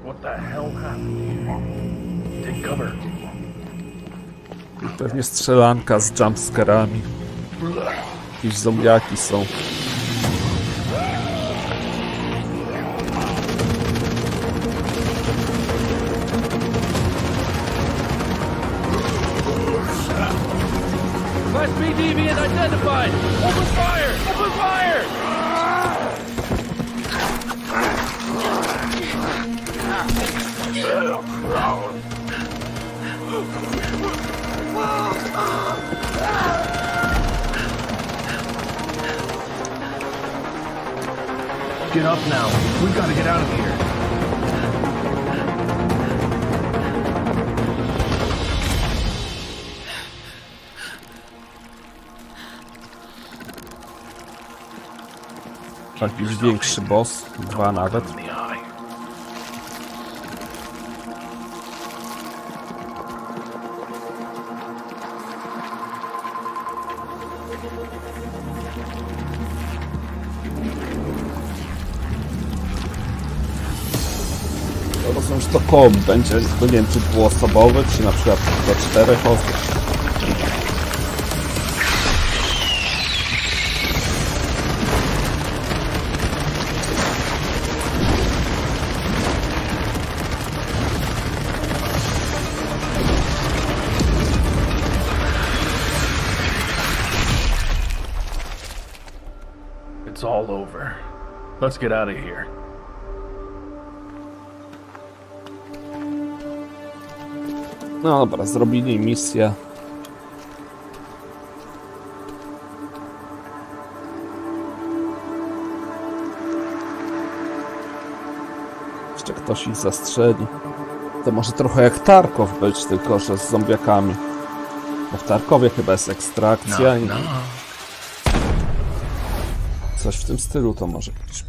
What the hell happened here? Take cover. I pewnie strzelanka z jumpscarami. Jakieś zombiaki są. Class B deviant identified! Open fire! Open fire! Get up now. We've got to get out of here. Jakiś większy boss, 2 nawet. Rozumiem, że to komp będzie, to nie wiem czy dwuosobowy, czy na przykład do 4 osób. it's all over. Let's get out of here. No dobra, zrobili misję. Jeszcze ktoś ich zastrzeli. To może trochę jak Tarkov być, tylko że z zombiakami. Bo w Tarkowie chyba jest ekstrakcja i... Coś w tym stylu to może być.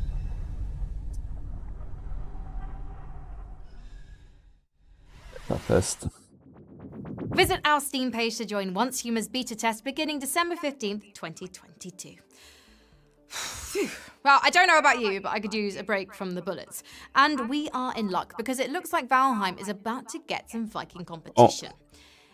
Na testy. Visit our Steam page to join Once Humans beta test beginning December 15th, 2022. Well, I don't know about you, but I could use a break from the bullets. And we are in luck, because it looks like Valheim is about to get some Viking competition.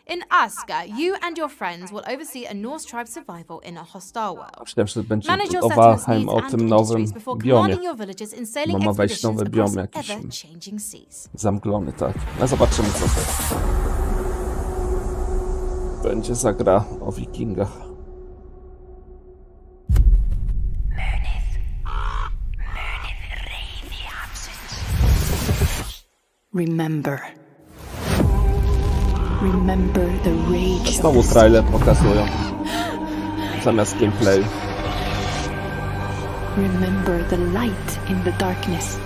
In Aska, you and your friends will oversee a Norse tribe survival in a hostile world. Myślałem, że będzie Manage your o settlements Valheim, needs o and tym nowym industries before biomie. commanding your villages in sailing Ma wejść expeditions nowy across biom jakiś ever-changing seas. zamglony, tak. No zobaczymy, co to będzie za gra o wikingach. Remember the rage. Znowu trailer pokazują. Zamiast gameplayu. Remember the light in the darkness.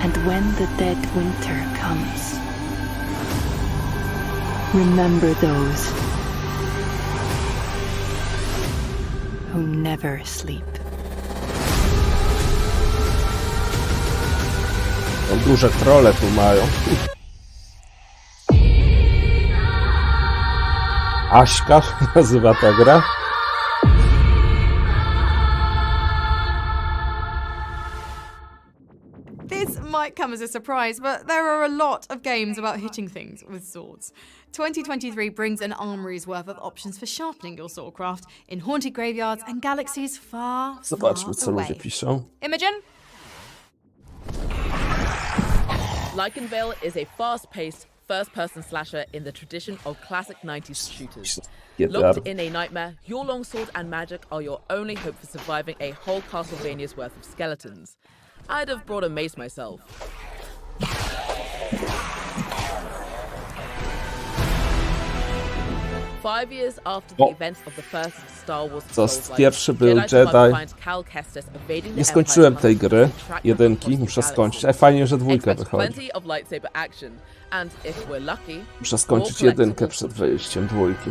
And when the dead winter comes, remember those who never sleep. No, duże trolle tu mają. Aśka nazywa ta gra. This might come as a surprise, but there are a lot of games about hitting things with swords. 2023 brings an armory's worth of options for sharpening your swordcraft in haunted graveyards and galaxies far, Zobaczmy, far co ludzie away. piszą. Imogen? Lycanvale is a fast-paced, first-person slasher in the tradition of classic 90s shooters. Locked in a nightmare, your longsword and magic are your only hope for surviving a whole Castlevania's worth of skeletons. I'd have brought a mace myself. 5 years after the events of the first Star Wars Pierwszy był Jedi. Nie skończyłem tej gry, jedynki, muszę skończyć. Ale fajnie, że dwójka wychodzi. Muszę skończyć jedynkę przed wyjściem dwójki.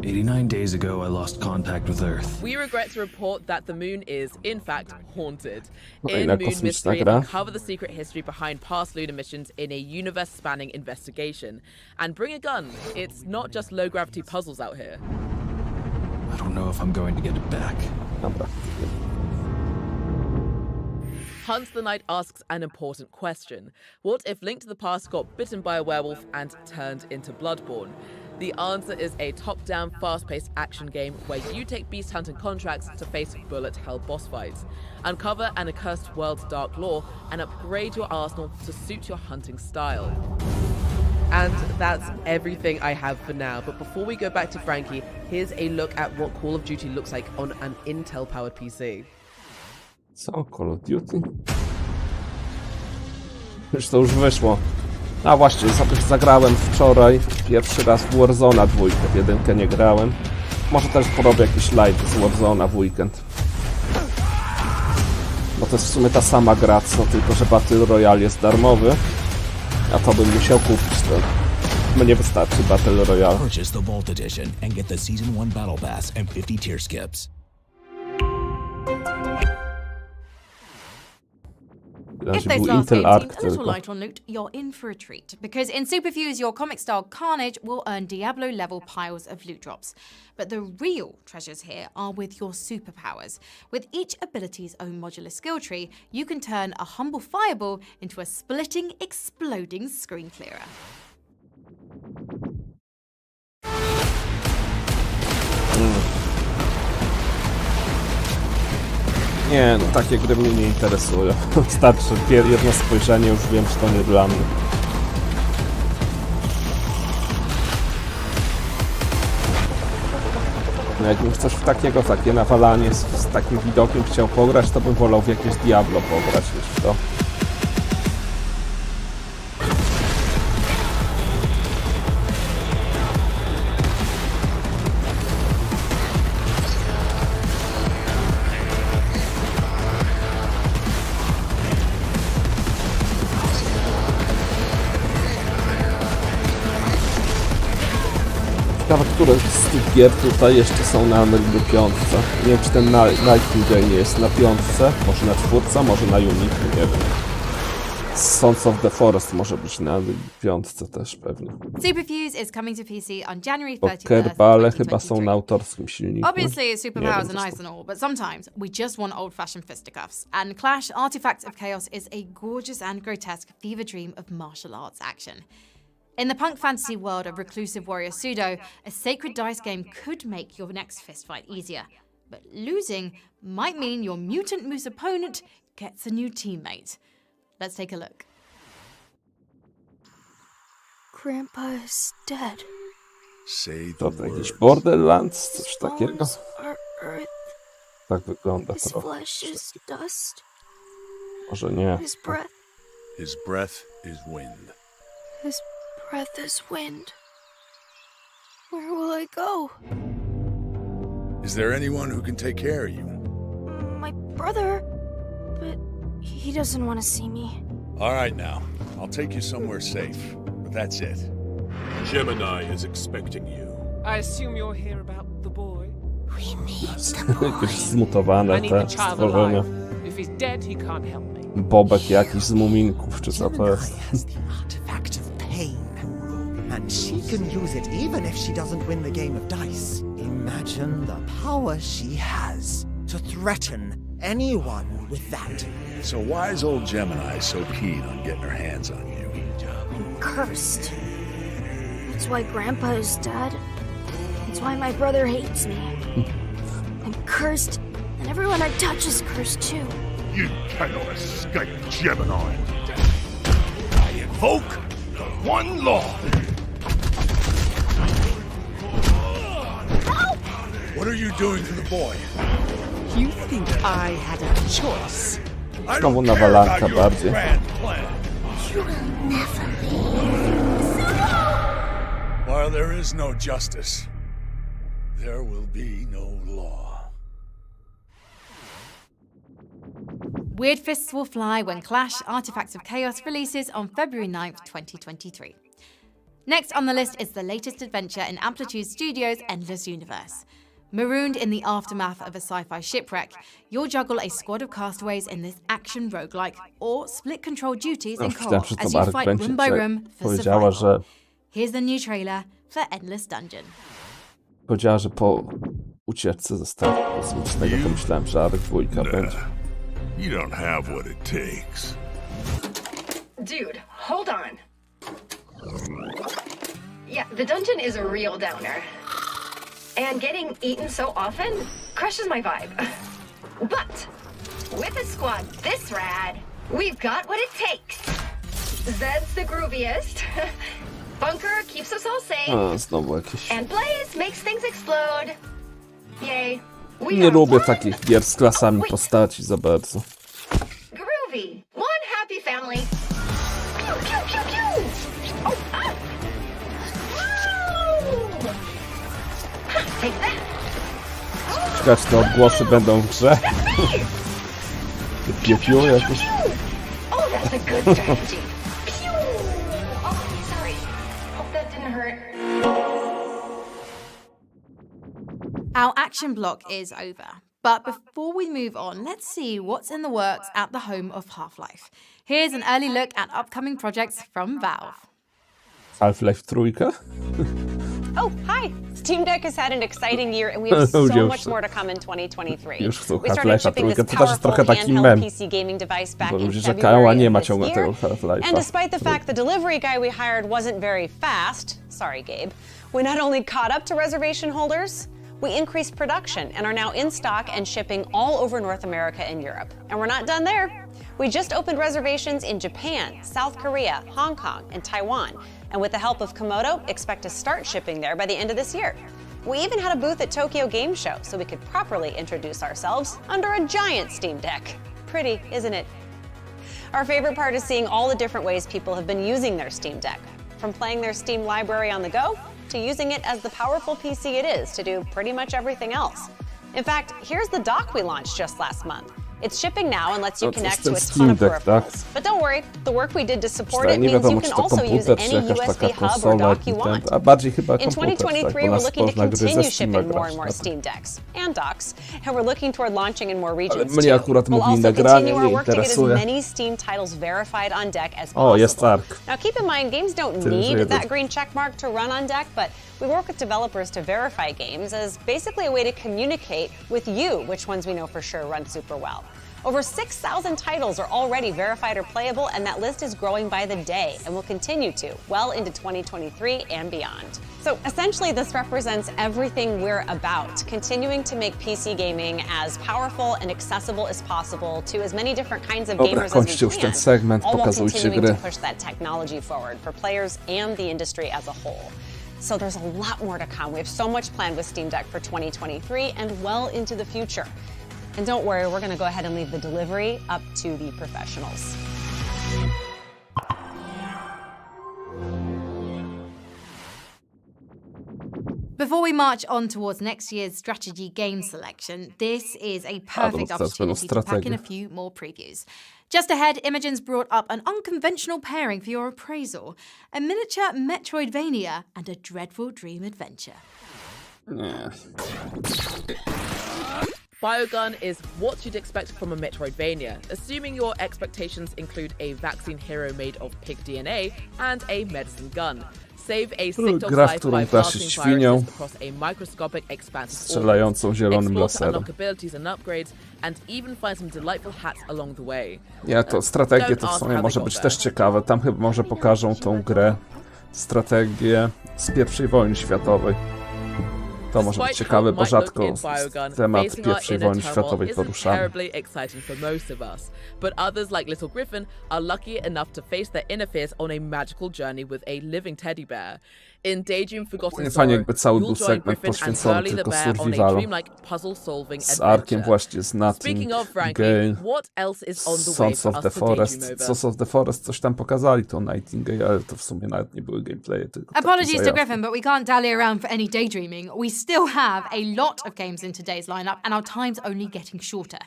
89 days ago, I lost contact with Earth. We regret to report that the moon is, in fact, haunted. Kolejna kosmiczna gra. Uncover the secret history behind past lunar missions in a universe-spanning investigation. And bring a gun. It's not just low-gravity puzzles out here. I don't know if I'm going to get it back. Dobra. Hunt the Night asks an important question. What if Link to the Past got bitten by a werewolf and turned into Bloodborne? The answer is a top-down, fast-paced action game where you take beast hunting contracts to face bullet hell boss fights, uncover an accursed world's dark lore, and upgrade your arsenal to suit your hunting style. And that's everything I have for now, but before we go back to Frankie, here's a look at what Call of Duty looks like on an Intel-powered PC. Co? Call of Duty? Już to już wyszło. A właśnie, zagrałem wczoraj pierwszy raz w Warzone'a 2, w jedynkę nie grałem. Może też porobię jakiś live z Warzone'a w weekend. Bo to jest w sumie ta sama gra, co tylko że Battle Royale jest darmowy. A to bym musiał kupić, to mnie wystarczy Battle Royale. Purchase the Vault Edition and get the Season 1 Battle Pass and 50 tier skips. If those last games seemed a little light on loot, you're in for a treat, because in Superfuse, your comic-style carnage will earn Diablo-level piles of loot drops. But the real treasures here are with your superpowers. With each ability's own modular skill tree, you can turn a humble fireball into a splitting, exploding screen clearer. Nie, no takie gry mnie nie interesują. Starczy jedno spojrzenie, już wiem, że to nie dla mnie. No jakbym w coś takiego, takie nawalanie z takim widokiem chciał pograć, to bym wolał w jakieś Diablo pograć niż w to. Ciekawe, które z tych gier tutaj jeszcze są na Unreal 5. Nie wiem, czy ten Nightingale nie jest na 5, może na 4, może na Unity, nie wiem. Sons of the Forest może być na Unreal 5 też pewnie. Superfuse is coming to PC on January 30th. Pokerbale chyba są na autorskim silniku. Obviously, superpowers are nice and all, but sometimes we just want old-fashioned fisticuffs. And Clash Artifacts of Chaos is a gorgeous and grotesque fever dream of martial arts action. In the punk fantasy world of reclusive warrior Pseudo, a sacred dice game could make your next fistfight easier. But losing might mean your mutant moose opponent gets a new teammate. Let's take a look. Grandpa is dead. To jakiś Borderlands, coś takiego. Are earth. Tak wygląda His trochę. flesh is dust. Może nie. His breath. His breath is wind. His breath is wind. Where will I go? Is there anyone who can take care of you? My brother. But he doesn't want to see me. All right now. I'll take you somewhere safe. But that's it. Gemini is expecting you. I assume you're here about the boy? We need Jakieś zmutowane te stworzenia. If he's dead, he can't help me. Bobek jakiś z muminków, czy co to jest? Artifact of pain. And she can use it even if she doesn't win the game of dice. Imagine the power she has to threaten anyone with that. So why is old Gemini so keen on getting her hands on you? I'm cursed. That's why Grandpa is dead. That's why my brother hates me. I'm cursed, and everyone I touch is cursed too. You cannot escape Gemini. I invoke the one law. What are you doing to the boy? You think I had a choice? Znowu nawalanka bardziej. You will never leave. While there is no justice, there will be no law. Weird Fists will fly when Clash Artifacts of Chaos releases on February 9th, 2023. Next on the list is the latest adventure in Amplitude Studios' Endless Universe. Marooned in the aftermath of a sci-fi shipwreck, you'll juggle a squad of castaways in this action roguelike or split control duties in co-op as you fight room by room for survival. Here's the new trailer for Endless Dungeon. Powiedziała, że po ucieczce ze statku kosmicznego to myślałem, że ARK 2 będzie. You don't have what it takes. Dude, hold on. Yeah, the dungeon is a real downer. And getting eaten so often crushes my vibe. But with a squad this rad, we've got what it takes. Zed's the grooviest. Bunker keeps us all safe. Znowu jakieś. And Blaze makes things explode. Yay. Nie lubię takich gier z klasami postaci za bardzo. Groovy. One happy family. Pew, pew, pew, pew. Oh, ah. Take that. Ciekawe, czy te odgłosy będą w grze. Piu, jakieś. Oh, that's a good strategy. Pew. Oh, sorry. Hope that didn't hurt. Our action block is over. But before we move on, let's see what's in the works at the home of Half-Life. Here's an early look at upcoming projects from Valve. Half-Life 3? Oh, hi! Steam Deck has had an exciting year and we have so much more to come in 2023. Już chcą We started shipping this to też jest trochę taki powerful mem. PC gaming device back Bo in ludzie czekają, a nie ma February ciągle of tego this year. Half-Life'a. And despite the fact the delivery guy we hired wasn't very fast, sorry Gabe, we not only caught up to reservation holders, we increased production and are now in stock and shipping all over North America and Europe. And we're not done there. We just opened reservations in Japan, South Korea, Hong Kong, and Taiwan. And with the help of Komodo, expect to start shipping there by the end of this year. We even had a booth at Tokyo Game Show so we could properly introduce ourselves under a giant Steam Deck. Pretty, isn't it? Our favorite part is seeing all the different ways people have been using their Steam Deck, from playing their Steam library on the go to using it as the powerful PC it is to do pretty much everything else. In fact, here's the dock we launched just last month. It's shipping now and lets you connect to a ton of peripherals. But don't worry, the work we did to support it means you can also use any USB hub or dock you want. In 2023, we're looking to continue shipping more and more Steam Decks and docks, and we're looking toward launching in more regions too. We'll also continue our work to get as many Steam titles verified on deck as possible. Now keep in mind, games don't need that green check mark to run on deck, but we work with developers to verify games as basically a way to communicate with you which ones we know for sure run super well. Over 6,000 titles are already verified or playable, and that list is growing by the day and will continue to well into 2023 and beyond. So essentially, this represents everything we're about, continuing to make PC gaming as powerful and accessible as possible to as many different kinds of gamers as we can, all while continuing to push that technology forward for players and the industry as a whole. So there's a lot more to come. We have so much planned with Steam Deck for 2023 and well into the future. And don't worry, we're going to go ahead and leave the delivery up to the professionals. Before we march on towards next year's strategy game selection, this is a perfect opportunity to pack in a few more previews. Just ahead, Imogen's brought up an unconventional pairing for your appraisal, a miniature Metroidvania and a dreadful dream adventure. Biogun is what you'd expect from a Metroidvania, assuming your expectations include a vaccine hero made of pig DNA and a medicine gun. Save a sick dog life by blasting viruses across a microscopic expanse of explore to unlock abilities and upgrades, and even find some delightful hats along the way. Nie, to strategie to w sumie może być też ciekawe. Tam chyba może pokażą tą grę, strategię z I wojny światowej. To może być ciekawe, bo rzadko temat I wojny światowej poruszamy. But others like Little Griffin are lucky enough to face their inner fears on a magical journey with a living teddy bear. In Daydream Forgotten Fajnie jakby cały był segment poświęcony tylko survivalu. Z ARKiem właśnie, z Nightingale, Sons of the Forest. Sons of the Forest coś tam pokazali, to Nightingale, ale to w sumie nawet nie były gameplaye, tylko Apologies to Griffin, but we can't dally around for any daydreaming. We still have a lot of games in today's lineup, and our time's only getting shorter.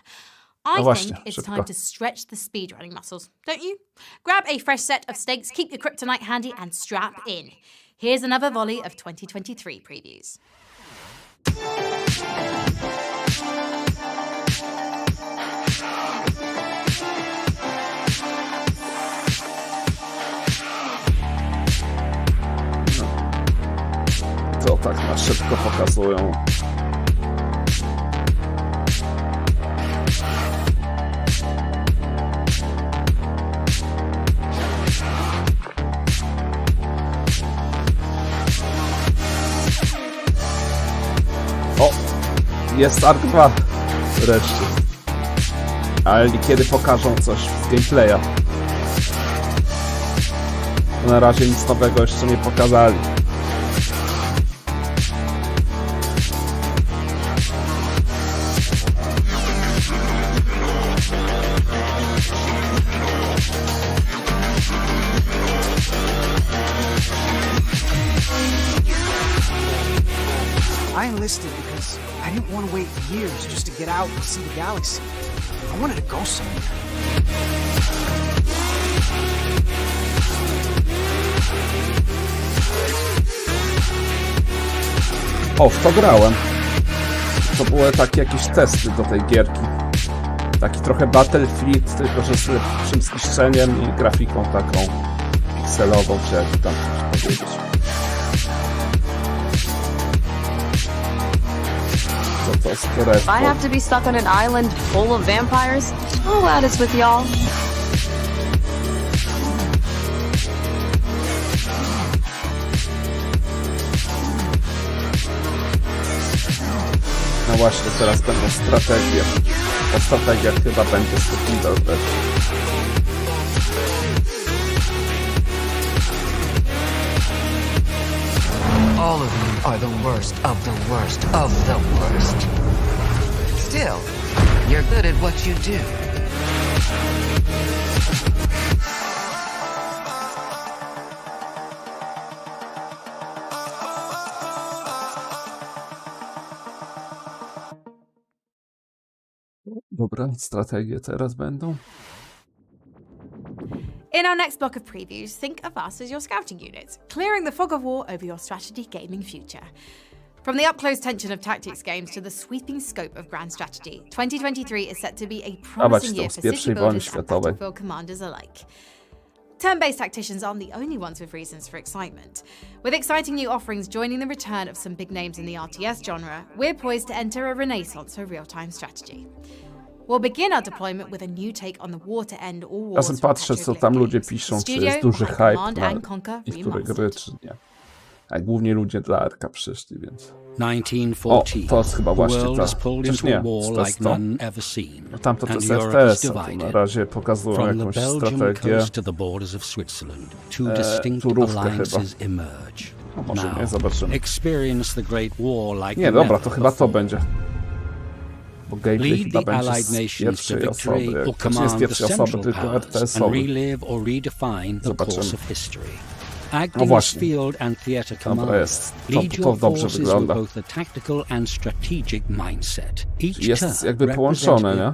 I think it's time to stretch the speedrunning muscles, don't you? Grab a fresh set of stakes, keep your kryptonite handy, and strap in. Here's another volley of 2023 previews. To tak na szybko pokazują. O! Jest ARK 2! Wreszcie. Ale kiedy pokażą coś z gameplaya? Na razie nic nowego jeszcze nie pokazali. I enlisted because I didn't want to wait years just to get out and see the galaxy. I wanted to go somewhere. O, w to grałem. To były takie jakieś testy do tej gierki. Taki trochę Battlefield, tylko że z lepszym zniszczeniem i grafiką taką pikselową, czy jak tam coś powiedzieć. If I have to be stuck on an island full of vampires, I'll glad it's with y'all. No właśnie, teraz będą strategie. Po strategiach chyba będzie survival wreszcie. All of you are the worst of the worst of the worst. Still, you're good at what you do. Dobra, strategie teraz będą. In our next block of previews, think of us as your scouting units, clearing the fog of war over your strategy gaming future. From the up-close tension of tactics games to the sweeping scope of grand strategy, 2023 is set to be a promising year for city builders and battlefield commanders alike. Turn-based tacticians aren't the only ones with reasons for excitement. With exciting new offerings joining the return of some big names in the RTS genre, we're poised to enter a renaissance of real-time strategy. We'll begin our deployment with a new take on the war-to-end all wars. Czasem patrzę, co tam ludzie piszą, czy jest duży hype na niektóre gry, czy nie. A głównie ludzie dla ARK przyszli, więc... O, to jest chyba właśnie ta... Czyż nie, to jest to. No tamto to jest RTS, to na razie pokazują jakąś strategię. Turówkę chyba. No może nie, zobaczymy. Nie, dobra, to chyba to będzie. Bo gameplay chyba będzie z pierwszej osoby. To nie z pierwszej osoby, tylko RTS-owy. Zobaczymy. No właśnie. Dobra, jest. To dobrze wygląda. Jest jakby połączone, nie?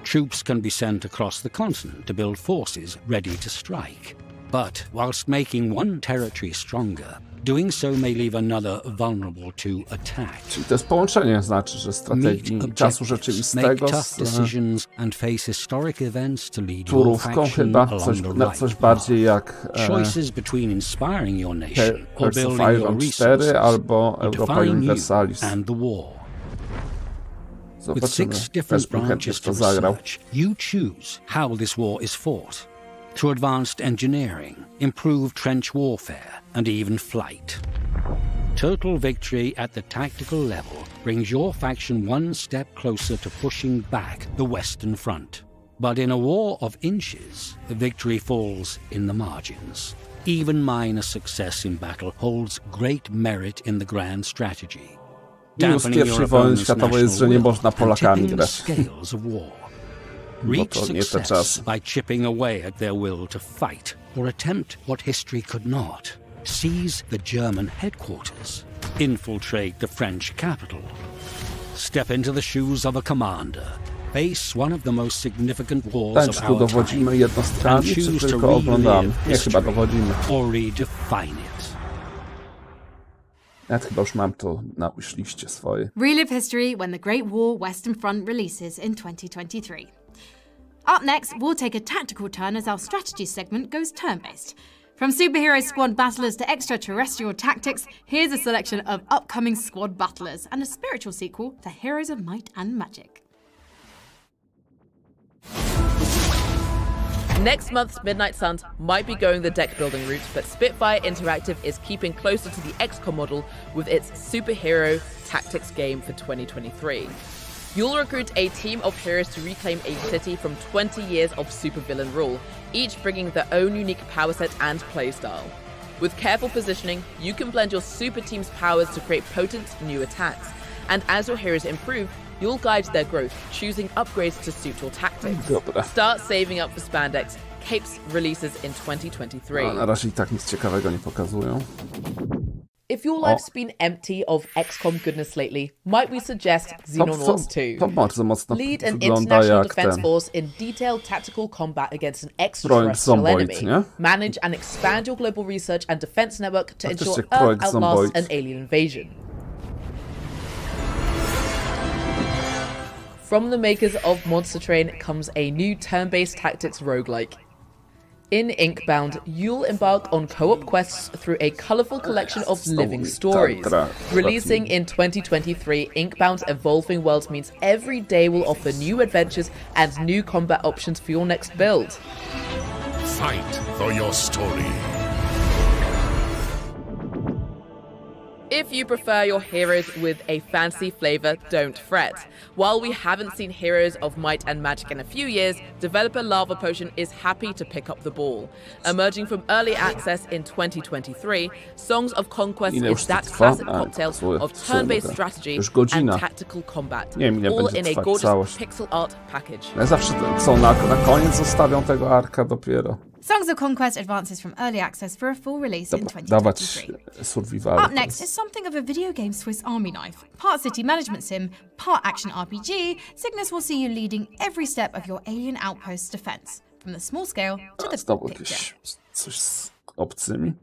Troops can be sent across the continent to build forces ready to strike. But whilst making one territory stronger, doing so may leave another vulnerable to attack. Czyli to jest połączenie, znaczy, że strategii czasu rzeczywistego z turówką chyba, coś bardziej jak Hearts of Iron 4 albo Europa Universalis. Zobaczymy, też bym chętnie to zagrał. You choose how this war is fought. Through advanced engineering, improved trench warfare, and even flight. Total victory at the tactical level brings your faction one step closer to pushing back the Western Front. But in a war of inches, the victory falls in the margins. Even minor success in battle holds great merit in the grand strategy. Minus pierwszej wojny światowej jest, że nie można Polakami grać. Reach success by chipping away at their will to fight, or attempt what history could not. Seize the German headquarters. Infiltrate the French capital. Step into the shoes of a commander. Face one of the most significant wars of our dowodzimy jednostronnie, czy tylko oglądamy? Nie, chyba dowodzimy. Or redefine it. Ja chyba już mam to na wishliście swoje. Relive history when the Great War Western Front releases in 2023. Up next, we'll take a tactical turn as our strategy segment goes turn-based. From superhero squad battlers to extraterrestrial tactics, here's a selection of upcoming squad battlers and a spiritual sequel to Heroes of Might and Magic. Next month's Midnight Suns might be going the deck building route, but Spitfire Interactive is keeping closer to the XCOM model with its superhero tactics game for 2023. You'll recruit a team of heroes to reclaim a city from 20 years of supervillain rule, each bringing their own unique power set and playstyle. With careful positioning, you can blend your super team's powers to create potent new attacks. And as your heroes improve, you'll guide their growth, choosing upgrades to suit your tactics. Start saving up for spandex. Capes releases in 2023. No, na razie i tak nic ciekawego nie pokazują. If your life's been empty of XCOM goodness lately, might we suggest Xenonauts 2? To bardzo mocno Lead an wygląda international jak defense ten force in detailed tactical combat against an extraterrestrial enemy. Nie? Manage and expand your global research and defense network to ensure jak Earth outlasts Zomboid. an alien invasion. From the makers of Monster Train comes a new turn-based tactics roguelike. In Inkbound, you'll embark on co-op quests through a colourful collection of living stories. Releasing in 2023, Inkbound's evolving world means every day will offer new adventures and new combat options for your next build. Fight for your story. If you prefer your heroes with a fancy flavor, don't fret. While we haven't seen Heroes of Might and Magic in a few years, developer Lava Potion is happy to pick up the ball. Emerging from early access in 2023, Songs of Conquest is that classic cocktail of turn-based strategy and tactical combat, all in a gorgeous pixel art package. Ja zawsze co na koniec zostawią tego ARKa dopiero. Songs of Conquest advances from early access for a full release in 2023. Up next is something of a video game Swiss Army knife. Part city management sim, part action RPG, Cygnus will see you leading every step of your alien outpost's defense, from the small scale to the big picture. Coś z obcymi.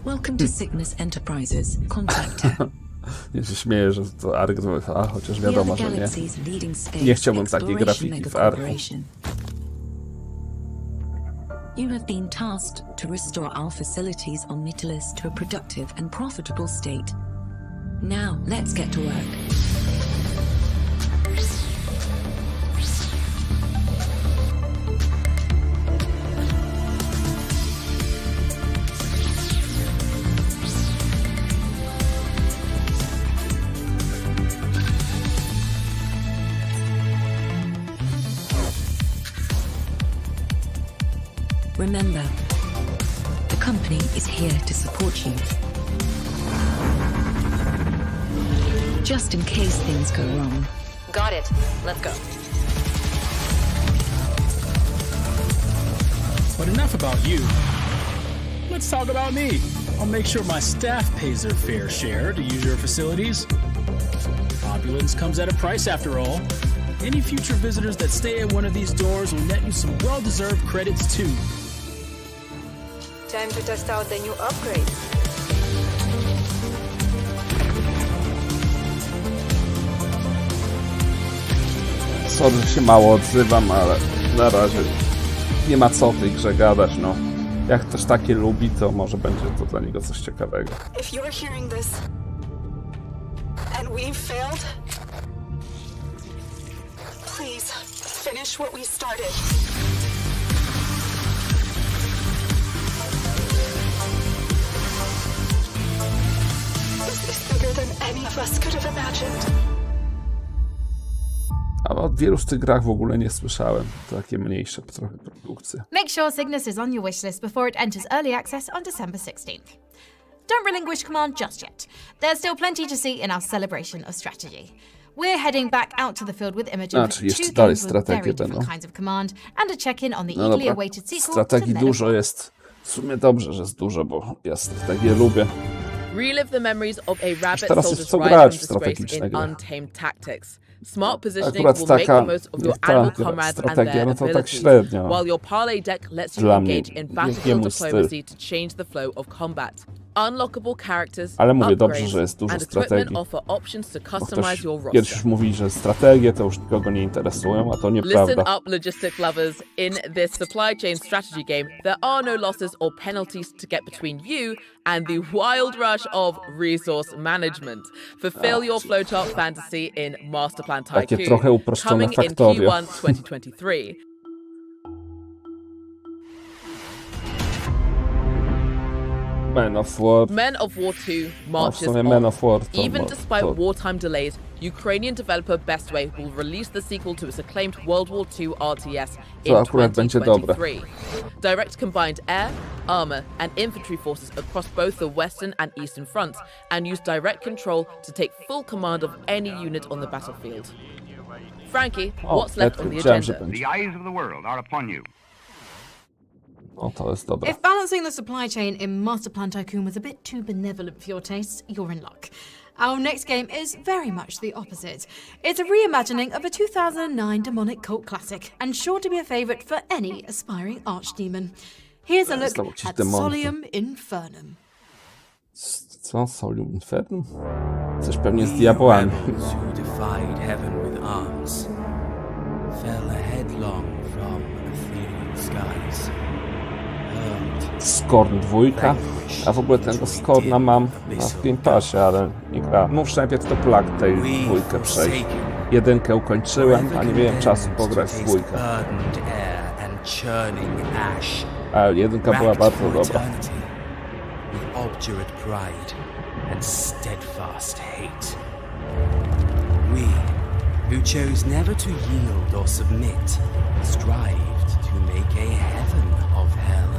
Welcome to Cygnus Enterprises. Contact. Nie się śmieję, że to ARK, chociaż wiadomo, że nie. Nie chciałbym takiej grafiki w ARK. You have been tasked to restore our facilities on Mytilus to a productive and profitable state. Now, let's get to work. Remember, the company is here to support you. Just in case things go wrong. Got it. Let's go. But enough about you. Let's talk about me. I'll make sure my staff pays their fair share to use your facilities. Opulence comes at a price after all. Any future visitors that stay at one of these doors will net you some well-deserved credits too. Time to test out the new upgrade. Sorry, że się mało odzywam, ale na razie nie ma co o tej grze gadać, no. Jak ktoś takie lubi, to może będzie to dla niego coś ciekawego. If you're hearing this and we failed, please finish what we started. A o wielu z tych grach w ogóle nie słyszałem. To takie mniejsze trochę produkcje. Make sure Cygnus is on your wishlist before it enters early access on December 16th. Don't relinquish command just yet. There's still plenty to see in our celebration of strategy. We're heading back out to the field with Imogen with two games with very different kinds of command and a check-in on the eagerly awaited sequel. Strategii dużo jest. W sumie dobrze, że jest dużo, bo ja strategię lubię. Relive the memories of a rabbit teraz soldier's jest co rise grać from w disgrace in strategiczne gry. untamed tactics. Smart positioning Akurat will make taka, the most of your ta animal comrades and strategia, their no to tak abilities, średnio. while your parlay deck lets you Dla engage mnie in nie battlefield mój styl. diplomacy to change the flow of combat. Unlockable characters, Ale mówię dobrze, upgrades, że jest dużo and equipment strategii. offer options to Bo customize ktoś your kiedyś roster. już mówi, że strategie to już nikogo nie interesują, a to nieprawda. Listen up, logistic lovers. In this supply chain strategy game, there are no losses or penalties to get between you and the wild rush of resource management. Fulfill your flowchart fantasy in Masterplan Takie Tycoon, trochę uproszczone coming in faktoria. Q1 2023. Men of War. Men of War 2 marches sumie on. Men of War to, Even despite to... wartime delays, Ukrainian developer Bestway will release the sequel to its acclaimed World War II RTS in To akurat będzie dobre. 2023. Direct combined air, armor, and infantry forces across both the western and eastern fronts, and use direct control to take full command of any unit on the battlefield. Frankie, what's left on the agenda? The eyes of the world are upon you. O, to jest dobre. If balancing the supply chain in Masterplan Tycoon was a bit too benevolent for your tastes, you're in luck. Our next game is very much the opposite. It's a reimagining of a 2009 demonic cult classic, and sure to be a favourite for any aspiring archdemon. Here's a look at Solium Infernum. Co? Solium Infernum? Coś pewnie z diabłami. Who defied heaven with arms fell headlong from ethereal skies. Scorn 2, a w ogóle tego Scorna mam w Game Passie, ale nie grałem. Muszę najpierw to plug tej dwójkę przejść. Jedynkę ukończyłem, a nie miałem czasu pograć w dwójkę. A jedynka była bardzo dobra. With obdurate pride and steadfast hate. We, who chose never to yield or submit, strived to make a heaven of hell.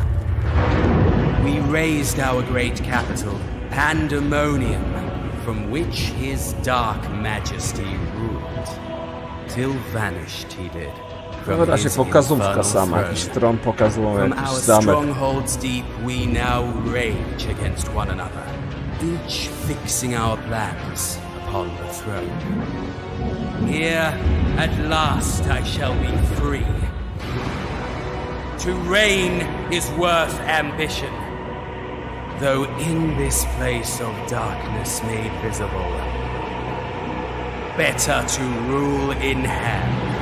We raised our great capital, Pandemonium, from which his dark majesty ruled, till vanished he did. W razie pokazówka sama, jakiś tron pokazują, jakiś zamek. Strongholds deep, we now rage against one another, each fixing our plans upon the throne. Here, at last, I shall be free. To reign is worth ambition, though in this place of darkness made visible, better to rule in hell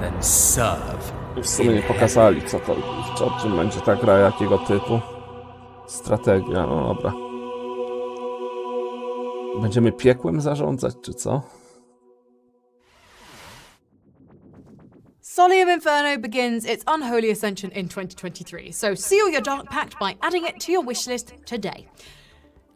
than serve. W sumie nie pokazali, o czym będzie ta gra, jakiego typu. Strategia, no dobra. Będziemy piekłem zarządzać, czy co? Solium Inferno begins its unholy ascension in 2023, so seal your dark pact by adding it to your wishlist today.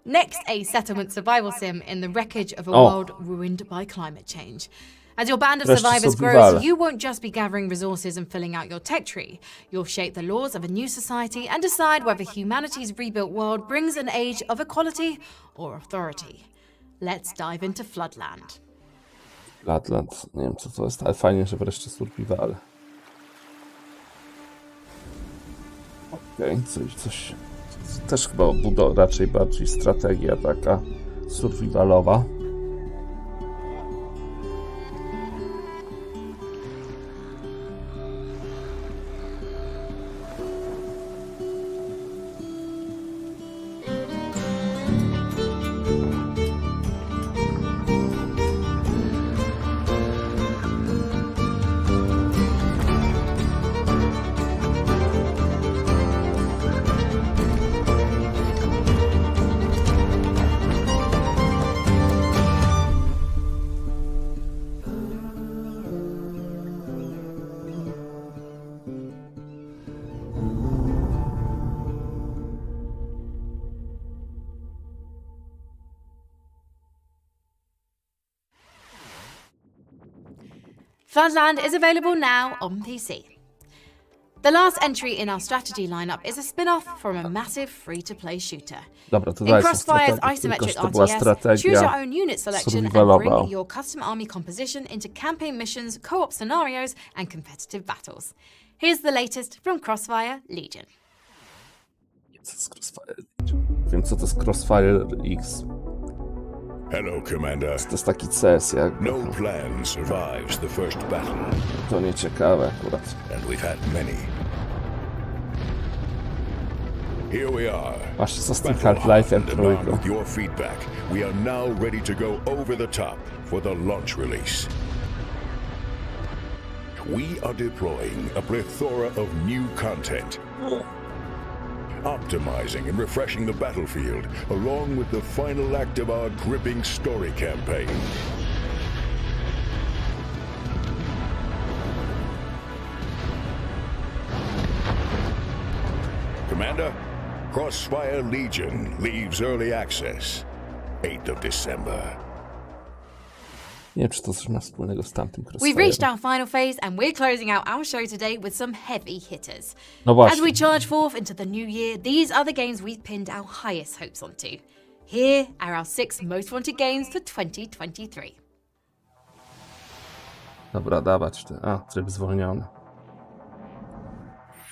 Next, a settlement survival sim in the wreckage of a world ruined by climate change. As your band of survivors grows, you won't just be gathering resources and filling out your tech tree. You'll shape the laws of a new society and decide whether humanity's rebuilt world brings an age of equality or authority. Let's dive into Floodland. Floodland, nie wiem co to jest, ale fajnie, że wreszcie survival. Okej, coś też chyba raczej bardziej strategia taka survivalowa. Floodland is available now on PC. The last entry in our strategy lineup is a spin-off from a massive free-to-play shooter. Dobra, to in Crossfire's isometric RTS, choose your own unit selection and bring your custom army composition into campaign missions, co-op scenarios, and competitive battles. Here's the latest from Crossfire Legion. Wiem, co to jest Crossfire X. Hello, Commander. To jest taki CS jak... No plan survives the first battle. To nieciekawe akurat. And we've had many. Here we are. Właśnie co z tym Half-Life'em trójką. With your feedback, we are now ready to go over the top for the launch release. We are deploying a plethora of new content. Optimizing and refreshing the battlefield, along with the final act of our gripping story campaign. Commander, Crossfire Legion leaves early access 8th of December. Nie wiem, czy to coś ma wspólnego z tamtym Crossfire'em. We've reached our final phase and we're closing out our show today with some heavy hitters. No właśnie. As we charge forth into the new year, these are the games we've pinned our highest hopes onto. Here are our 6 most wanted games for 2023. Dobra, dawać te. A, tryb zwolniony.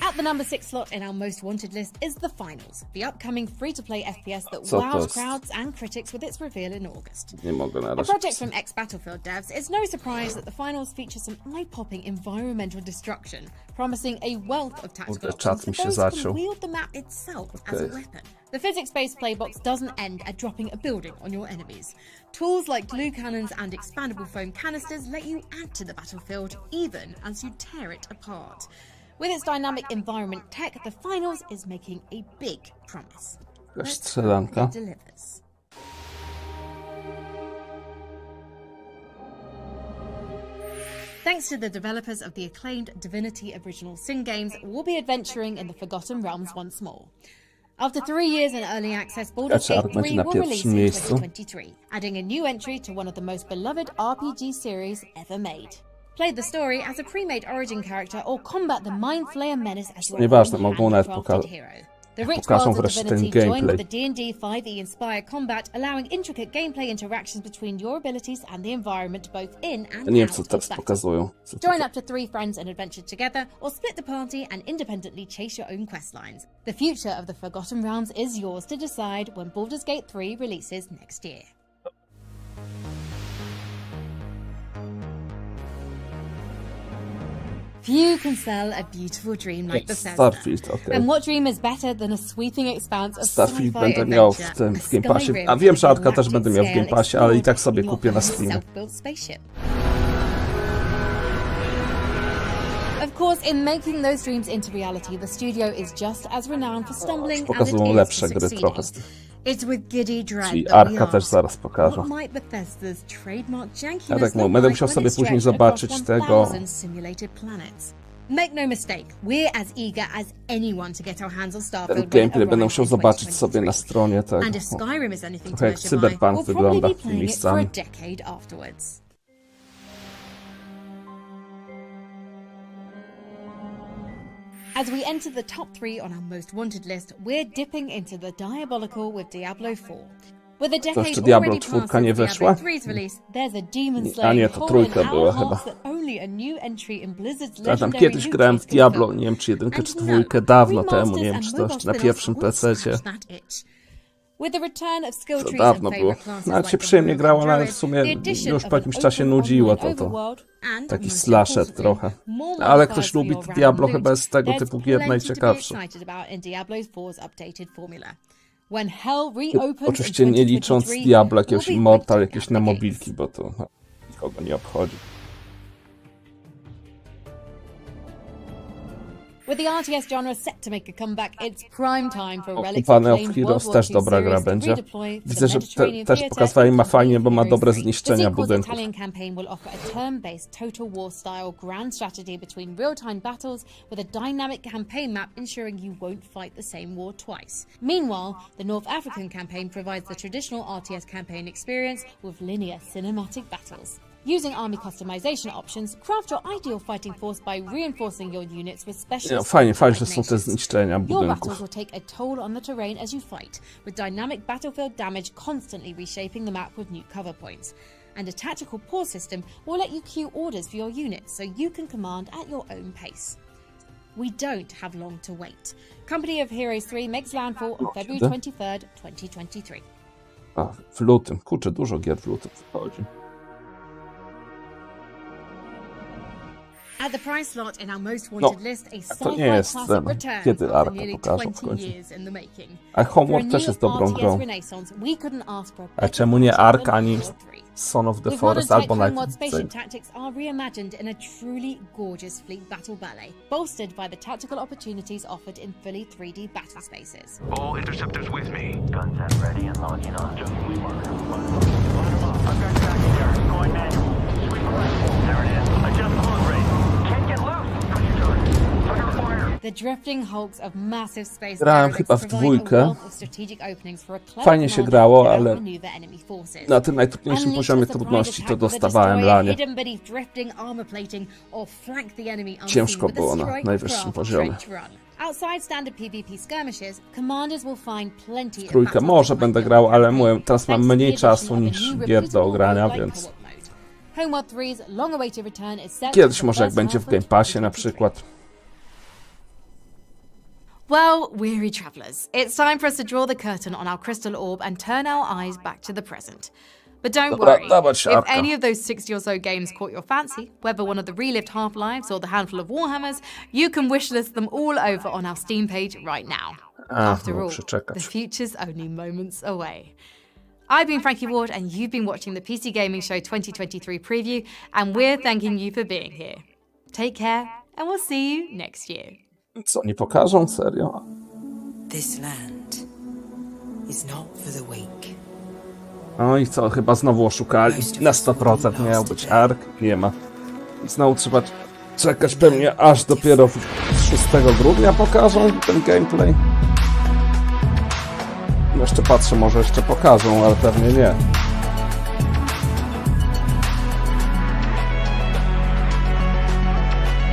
At the number 6 slot in our most wanted list is The Finals, the upcoming free-to-play FPS that wows crowds and critics with its reveal in August. Nie mogę na A razie. project from ex-Battlefield devs, it's no surprise that The Finals features some eye-popping environmental destruction, promising a wealth of tactical options for those who can wield the map itself as a weapon. The physics-based playbox doesn't end at dropping a building on your enemies. Tools like glue cannons and expandable foam canisters let you add to the battlefield even as you tear it apart. With its dynamic environment tech, The Finals is making a big promise. Let's hope it delivers. thanks to the developers of the acclaimed Divinity Original Sin games, we'll be adventuring in the Forgotten Realms once more. After 3 years in early access, Baldur's Gate 3 will release in 2023, adding a new entry to one of the most beloved RPG series ever made. Play the story as a pre-made origin character or combat the Mind Flayer menace as your handcrafted hero. The rich world of Divinity joined with the D&D 5e inspired combat, allowing intricate gameplay interactions between your abilities and the environment both in and out of battle. Join up to 3 friends and adventure together, or split the party and independently chase your own questlines. The future of the Forgotten Realms is yours to decide when Baldur's Gate 3 releases next year. Few can sell a beautiful dream like Bethesda. Starfield, okay. And what dream is better than a sweeping expanse of Starfield będę miał w tym w Game Passie. A wiem, że ARKa też będę miał w Game Passie, ale i tak sobie kupię na Steam. Of course, in making those dreams into reality, the studio is just as renowned for stumbling as it Pokazują is lepsze for gry trochę. It's with giddy dread Czyli that we ARKa też ask, zaraz pokażę. what might Bethesda's trademark jankiness Ja tak mówię, look będę like musiał when sobie it's później stretched zobaczyć across tego. 1000 simulated planets? Make no mistake, we're as eager as anyone to get our hands on Starfield. Ten gameplay będę musiał zobaczyć sobie na stronie tego. And if Skyrim is anything to Trochę jak measure by, Cyberpunk we'll probably wygląda be tymi playing it for a miejscami. decade afterwards. As we enter the top 3 on our most wanted list, we're dipping into the diabolical with Diablo 4. With a decade jeszcze Diablo already 4 past nie since Diablo wyszła? 3's release, there's a demon A slaying nie, to hole in trójka była our chyba. hearts that only a new entry in Blizzard's Ja tam legendary kiedyś loot grałem w can Diablo, fill. nie wiem czy jedynkę And czy no, dwójkę, dawno remasters temu, nie wiem and czy to mobile jeszcze na spin-offs pierwszym will PC-cie. scratch that itch. With the return of skill To trees and dawno było. favorite classes Nawet like się the przyjemnie Rogue grało, and ale w Druid, sumie the addition już of po an jakimś czasie open nudziło online to. overworld and, Taki most slasher importantly, trochę. more Ale modifiers ktoś for lubi your random Diablo, loot. chyba jest tego There's typu gier plenty to be najciekawszy. excited about in Diablo 4's updated formula. When hell reopens Oczywiście in nie licząc 2023, Diablo, jakiegoś we'll be Immortal, waiting jakieś at na the mobilki, bo to nikogo nie obchodzi. With the RTS genre set to make a comeback, it's prime time for Relic's Company of acclaimed Heroes World War też II dobra gra series to będzie. redeploy for Widzę, the że Mediterranean też theatre pokazywali ma in fajnie, bo ma Heroes dobre 3. zniszczenia The sequel's budynków. Italian campaign will offer a turn-based Total War style grand strategy between real-time battles with a dynamic campaign map ensuring you won't fight the same war twice. Meanwhile, the North African campaign provides the traditional RTS campaign experience with linear cinematic battles. Using army customization options, craft your ideal fighting force by reinforcing your units with special Fajnie, że są te zniszczenia Your battles budynków. will take a toll on the terrain as you fight, with dynamic battlefield damage constantly reshaping the map with new cover points. And a tactical pause system will let you queue orders for your units so you can command at your own pace. We don't have long to wait. Company of Heroes 3 makes landfall on February 23rd, 2023. A, w lutym. Kurczę, dużo gier w lutym wychodzi. At the price slot in our most wanted list, a to nie sci-fi jest classic ten, returns kiedy after ARKa nearly pokażą w 20 końcu. years in the making. A For a Homeworld new też jest dobrą RTS grą. renaissance, we couldn't ask for a A better czemu nie partner ARK than ani Halo 3. Son of the With modern Forest tech, albo Homeworld Night spaceship tactics are reimagined in a truly gorgeous fleet battle ballet, bolstered by the tactical opportunities offered in fully 3D battle spaces. All interceptors with me. Guns at ready and launching on just Line them up. I've got tracking errors. Going manual. Sweep right. There it is. Adjust load rate. Can't get loose. Push your target. Under fire. The drifting hulks of massive space Grałem derelicts chyba w provide a dwójkę. wealth of strategic openings for a clever Fajnie się commander grało, to ale outmaneuver enemy forces. na tym najtrudniejszym Unleash poziomie a surprise trudności to attack with a dostawałem destroyer lanie. hidden beneath drifting armor plating or flank the enemy unseen Ciężko with a było na strike najwyższym craft poziomie. trench run. Outside standard PvP skirmishes, commanders will find plenty of Trójkę battles może to będę fight grał, your ale campaign, mówię, teraz mam thanks to mniej the czasu addition of niż a new gier do repeatable ogrania, roguelike więc co-op mode. Homeworld 3's long-awaited return is set kiedyś for może jak first będzie w half Game of Passie na 2023. przykład. Well, weary travellers, it's time for us to draw the curtain on our crystal orb and turn our eyes back to the present. But don't Dobra, worry, dawać się if ARKa. any of those 60 or so games caught your fancy, whether one of the relived Half-Lives or the handful of Warhammers, you can wishlist them all over on our Steam page right now. After all, the future's only moments away. I've been Frankie Ward and you've been watching the PC Gaming Show 2023 preview, and we're thanking you for being here. Take care and we'll see you next year. Co, nie pokażą? Serio? This land is not for the weak. No i co, chyba znowu oszukali. Na 100% miał być ARK. Nie ma. I znowu trzeba czekać pewnie aż dopiero 6 grudnia pokażą ten gameplay. Jeszcze patrzę, może jeszcze pokażą, ale pewnie nie.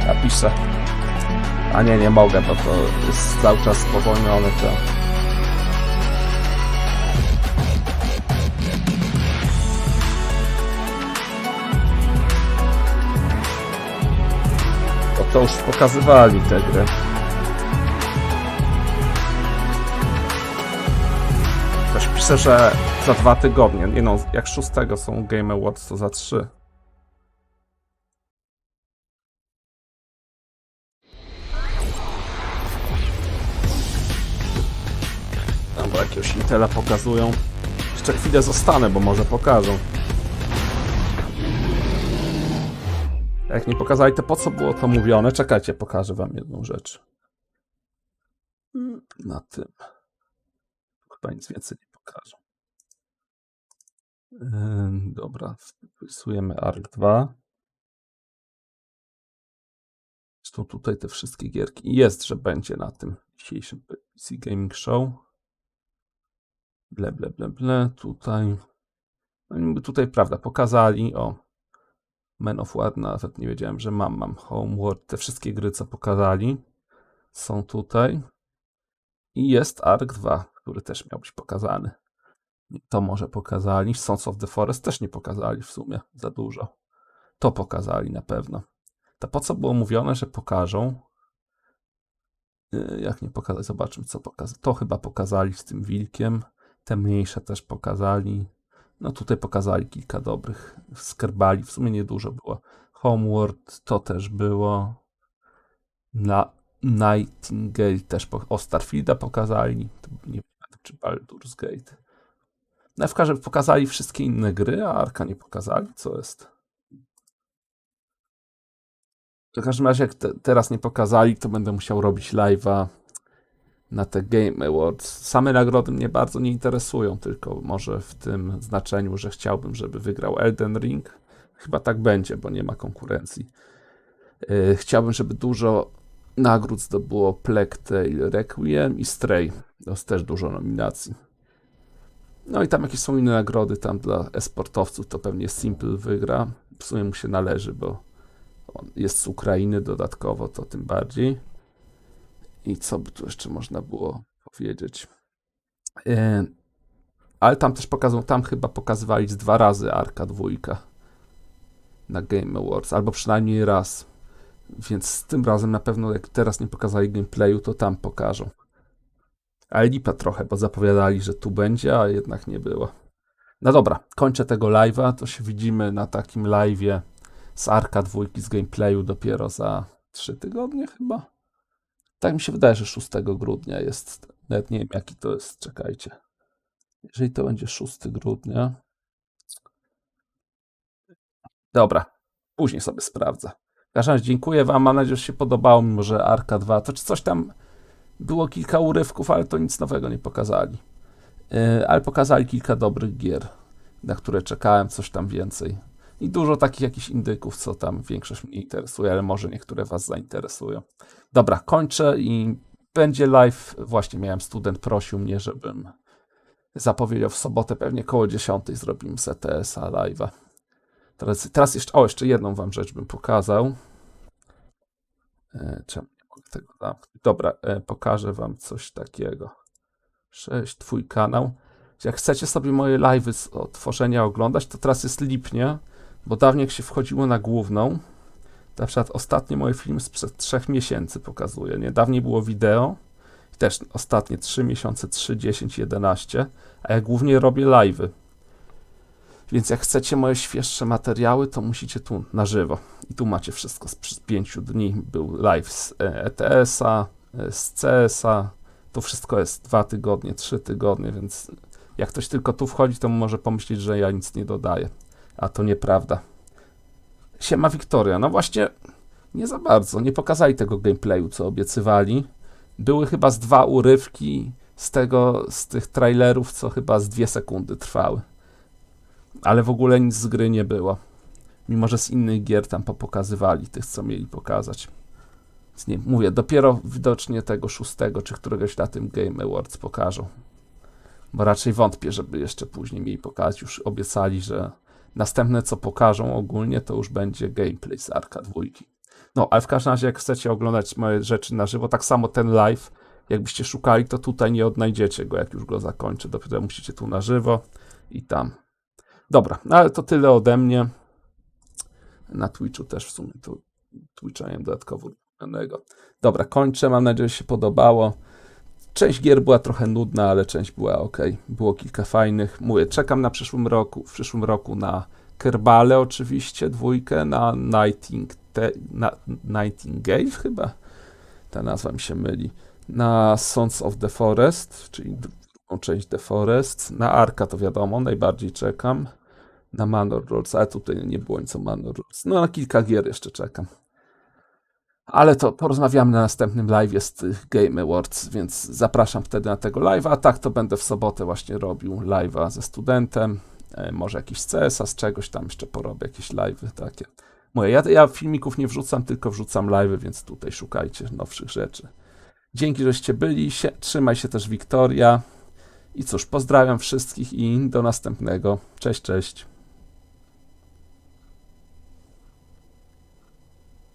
Ja piszę. A nie mogę, bo to jest cały czas spowolniony to. Bo to już pokazywali te gry. Ktoś pisze, że za 2 tygodnie. Nie no, jak 6 są Game Awards, to za 3. Dobra, jakiegoś Intela pokazują. Jeszcze chwilę zostanę, bo może pokażą. Jak nie pokazali, to po co było to mówione? Czekajcie, pokażę wam jedną rzecz. Na tym. Chyba nic więcej nie pokażą. Dobra, wpisujemy ARK 2. Zresztą tutaj te wszystkie gierki. I jest, że będzie na tym dzisiejszym PC Gaming Show. Ble. Tutaj. No tutaj, prawda, pokazali. O. Man of War, nawet nie wiedziałem, że mam Homeworld. Te wszystkie gry, co pokazali, są tutaj. I jest ARK 2, który też miał być pokazany. To może pokazali. Sons of the Forest też nie pokazali w sumie za dużo. To pokazali na pewno. To po co było mówione, że pokażą? Jak nie pokazać? Zobaczmy, co pokazali. To chyba pokazali z tym wilkiem. Te mniejsze też pokazali. No tutaj pokazali kilka dobrych. Skarbali. W sumie niedużo było. Homeworld to też było. Nightingale też. O, Starfielda pokazali. To nie wiem, czy Baldur's Gate. No w każdym razie pokazali wszystkie inne gry, a Arka nie pokazali. Co jest? W każdym razie, jak teraz nie pokazali, to będę musiał robić live'a na te Game Awards. Same nagrody mnie bardzo nie interesują, tylko może w tym znaczeniu, że chciałbym, żeby wygrał Elden Ring. Chyba tak będzie, bo nie ma konkurencji. Chciałbym, żeby dużo nagród zdobyło Plague Tale Requiem i Stray. To jest też dużo nominacji. No i tam jakieś są inne nagrody, tam dla e-sportowców to pewnie Simple wygra. W sumie mu się należy, bo on jest z Ukrainy dodatkowo, to tym bardziej. I co by tu jeszcze można było powiedzieć? Ale tam też tam chyba pokazywali z 2 razy ARKa 2 na Game Awards, albo przynajmniej raz. Więc tym razem na pewno, jak teraz nie pokazali gameplayu, to tam pokażą. Ale lipa trochę, bo zapowiadali, że tu będzie, a jednak nie było. No dobra, kończę tego live'a, to się widzimy na takim live'ie z ARKa 2 z gameplayu dopiero za 3 tygodnie chyba. Tak mi się wydaje, że 6 grudnia jest. Nawet nie wiem, jaki to jest. Czekajcie. Jeżeli to będzie 6 grudnia. Dobra. Później sobie sprawdzę. W każdym razie dziękuję wam. Mam nadzieję, że się podobało, mimo że ARKa 2. To czy coś tam było kilka urywków, ale to nic nowego nie pokazali. Ale pokazali kilka dobrych gier, na które czekałem, coś tam więcej. I dużo takich jakichś indyków, co tam większość mnie interesuje, ale może niektóre was zainteresują. Dobra, kończę i będzie live. Właśnie miałem, student prosił mnie, żebym zapowiedział w sobotę, pewnie koło 10 zrobimy z TSa live'a. Teraz jeszcze jedną wam rzecz bym pokazał. Czemu nie mogę tego zamknąć? Dobra, pokażę wam coś takiego. 6, twój kanał. Jak chcecie sobie moje live'y z tworzenia oglądać, to teraz jest lipnie, bo dawniej jak się wchodziło na główną, to na przykład ostatnie moje filmy sprzed 3 miesięcy pokazuję, nie? Dawniej było wideo, i też ostatnie 3 miesiące, 3, 10, 11, a ja głównie robię live'y. Więc jak chcecie moje świeższe materiały, to musicie tu na żywo. I tu macie wszystko. Przez 5 dni był live z ETS-a, z CS-a. To wszystko jest 2 tygodnie, 3 tygodnie, więc jak ktoś tylko tu wchodzi, to może pomyśleć, że ja nic nie dodaję. A to nieprawda. Siema Wiktoria. No właśnie, nie za bardzo. Nie pokazali tego gameplayu, co obiecywali. Były chyba z 2 urywki z tych trailerów, co chyba z 2 sekundy trwały. Ale w ogóle nic z gry nie było. Mimo że z innych gier tam popokazywali tych, co mieli pokazać. Więc nie, mówię, dopiero widocznie tego 6 czy któregoś na tym Game Awards pokażą. Bo raczej wątpię, żeby jeszcze później mieli pokazać. Już obiecali, że następne co pokażą ogólnie, to już będzie gameplay z ARKa 2. No, ale w każdym razie, jak chcecie oglądać moje rzeczy na żywo, tak samo ten live, jakbyście szukali, to tutaj nie odnajdziecie go, jak już go zakończę. Dopiero musicie tu na żywo i tam. Dobra, no ale to tyle ode mnie. Na Twitchu też w sumie tu Twitcha miałem dodatkowo danego. Dobra, kończę. Mam nadzieję, że się podobało. Część gier była trochę nudna, ale część była ok. Było kilka fajnych. Mówię, czekam na w przyszłym roku na Kerbale oczywiście, 2, na Nightingale chyba. Ta nazwa mi się myli. Na Sons of the Forest, czyli drugą część The Forest. Na ARKa to wiadomo, najbardziej czekam. Na Manor Rolls, ale tutaj nie było nic o Manor Rolls. No na kilka gier jeszcze czekam. Ale to porozmawiamy na następnym live'ie z tych Game Awards, więc zapraszam wtedy na tego live'a, a tak to będę w sobotę właśnie robił live'a ze studentem, może jakiś z CS-a, z czegoś tam jeszcze porobię, jakieś live'y takie. Mówię, ja filmików nie wrzucam, tylko wrzucam live'y, więc tutaj szukajcie nowszych rzeczy. Dzięki, żeście byli, trzymaj się też Wiktoria i cóż, pozdrawiam wszystkich i do następnego. Cześć, cześć.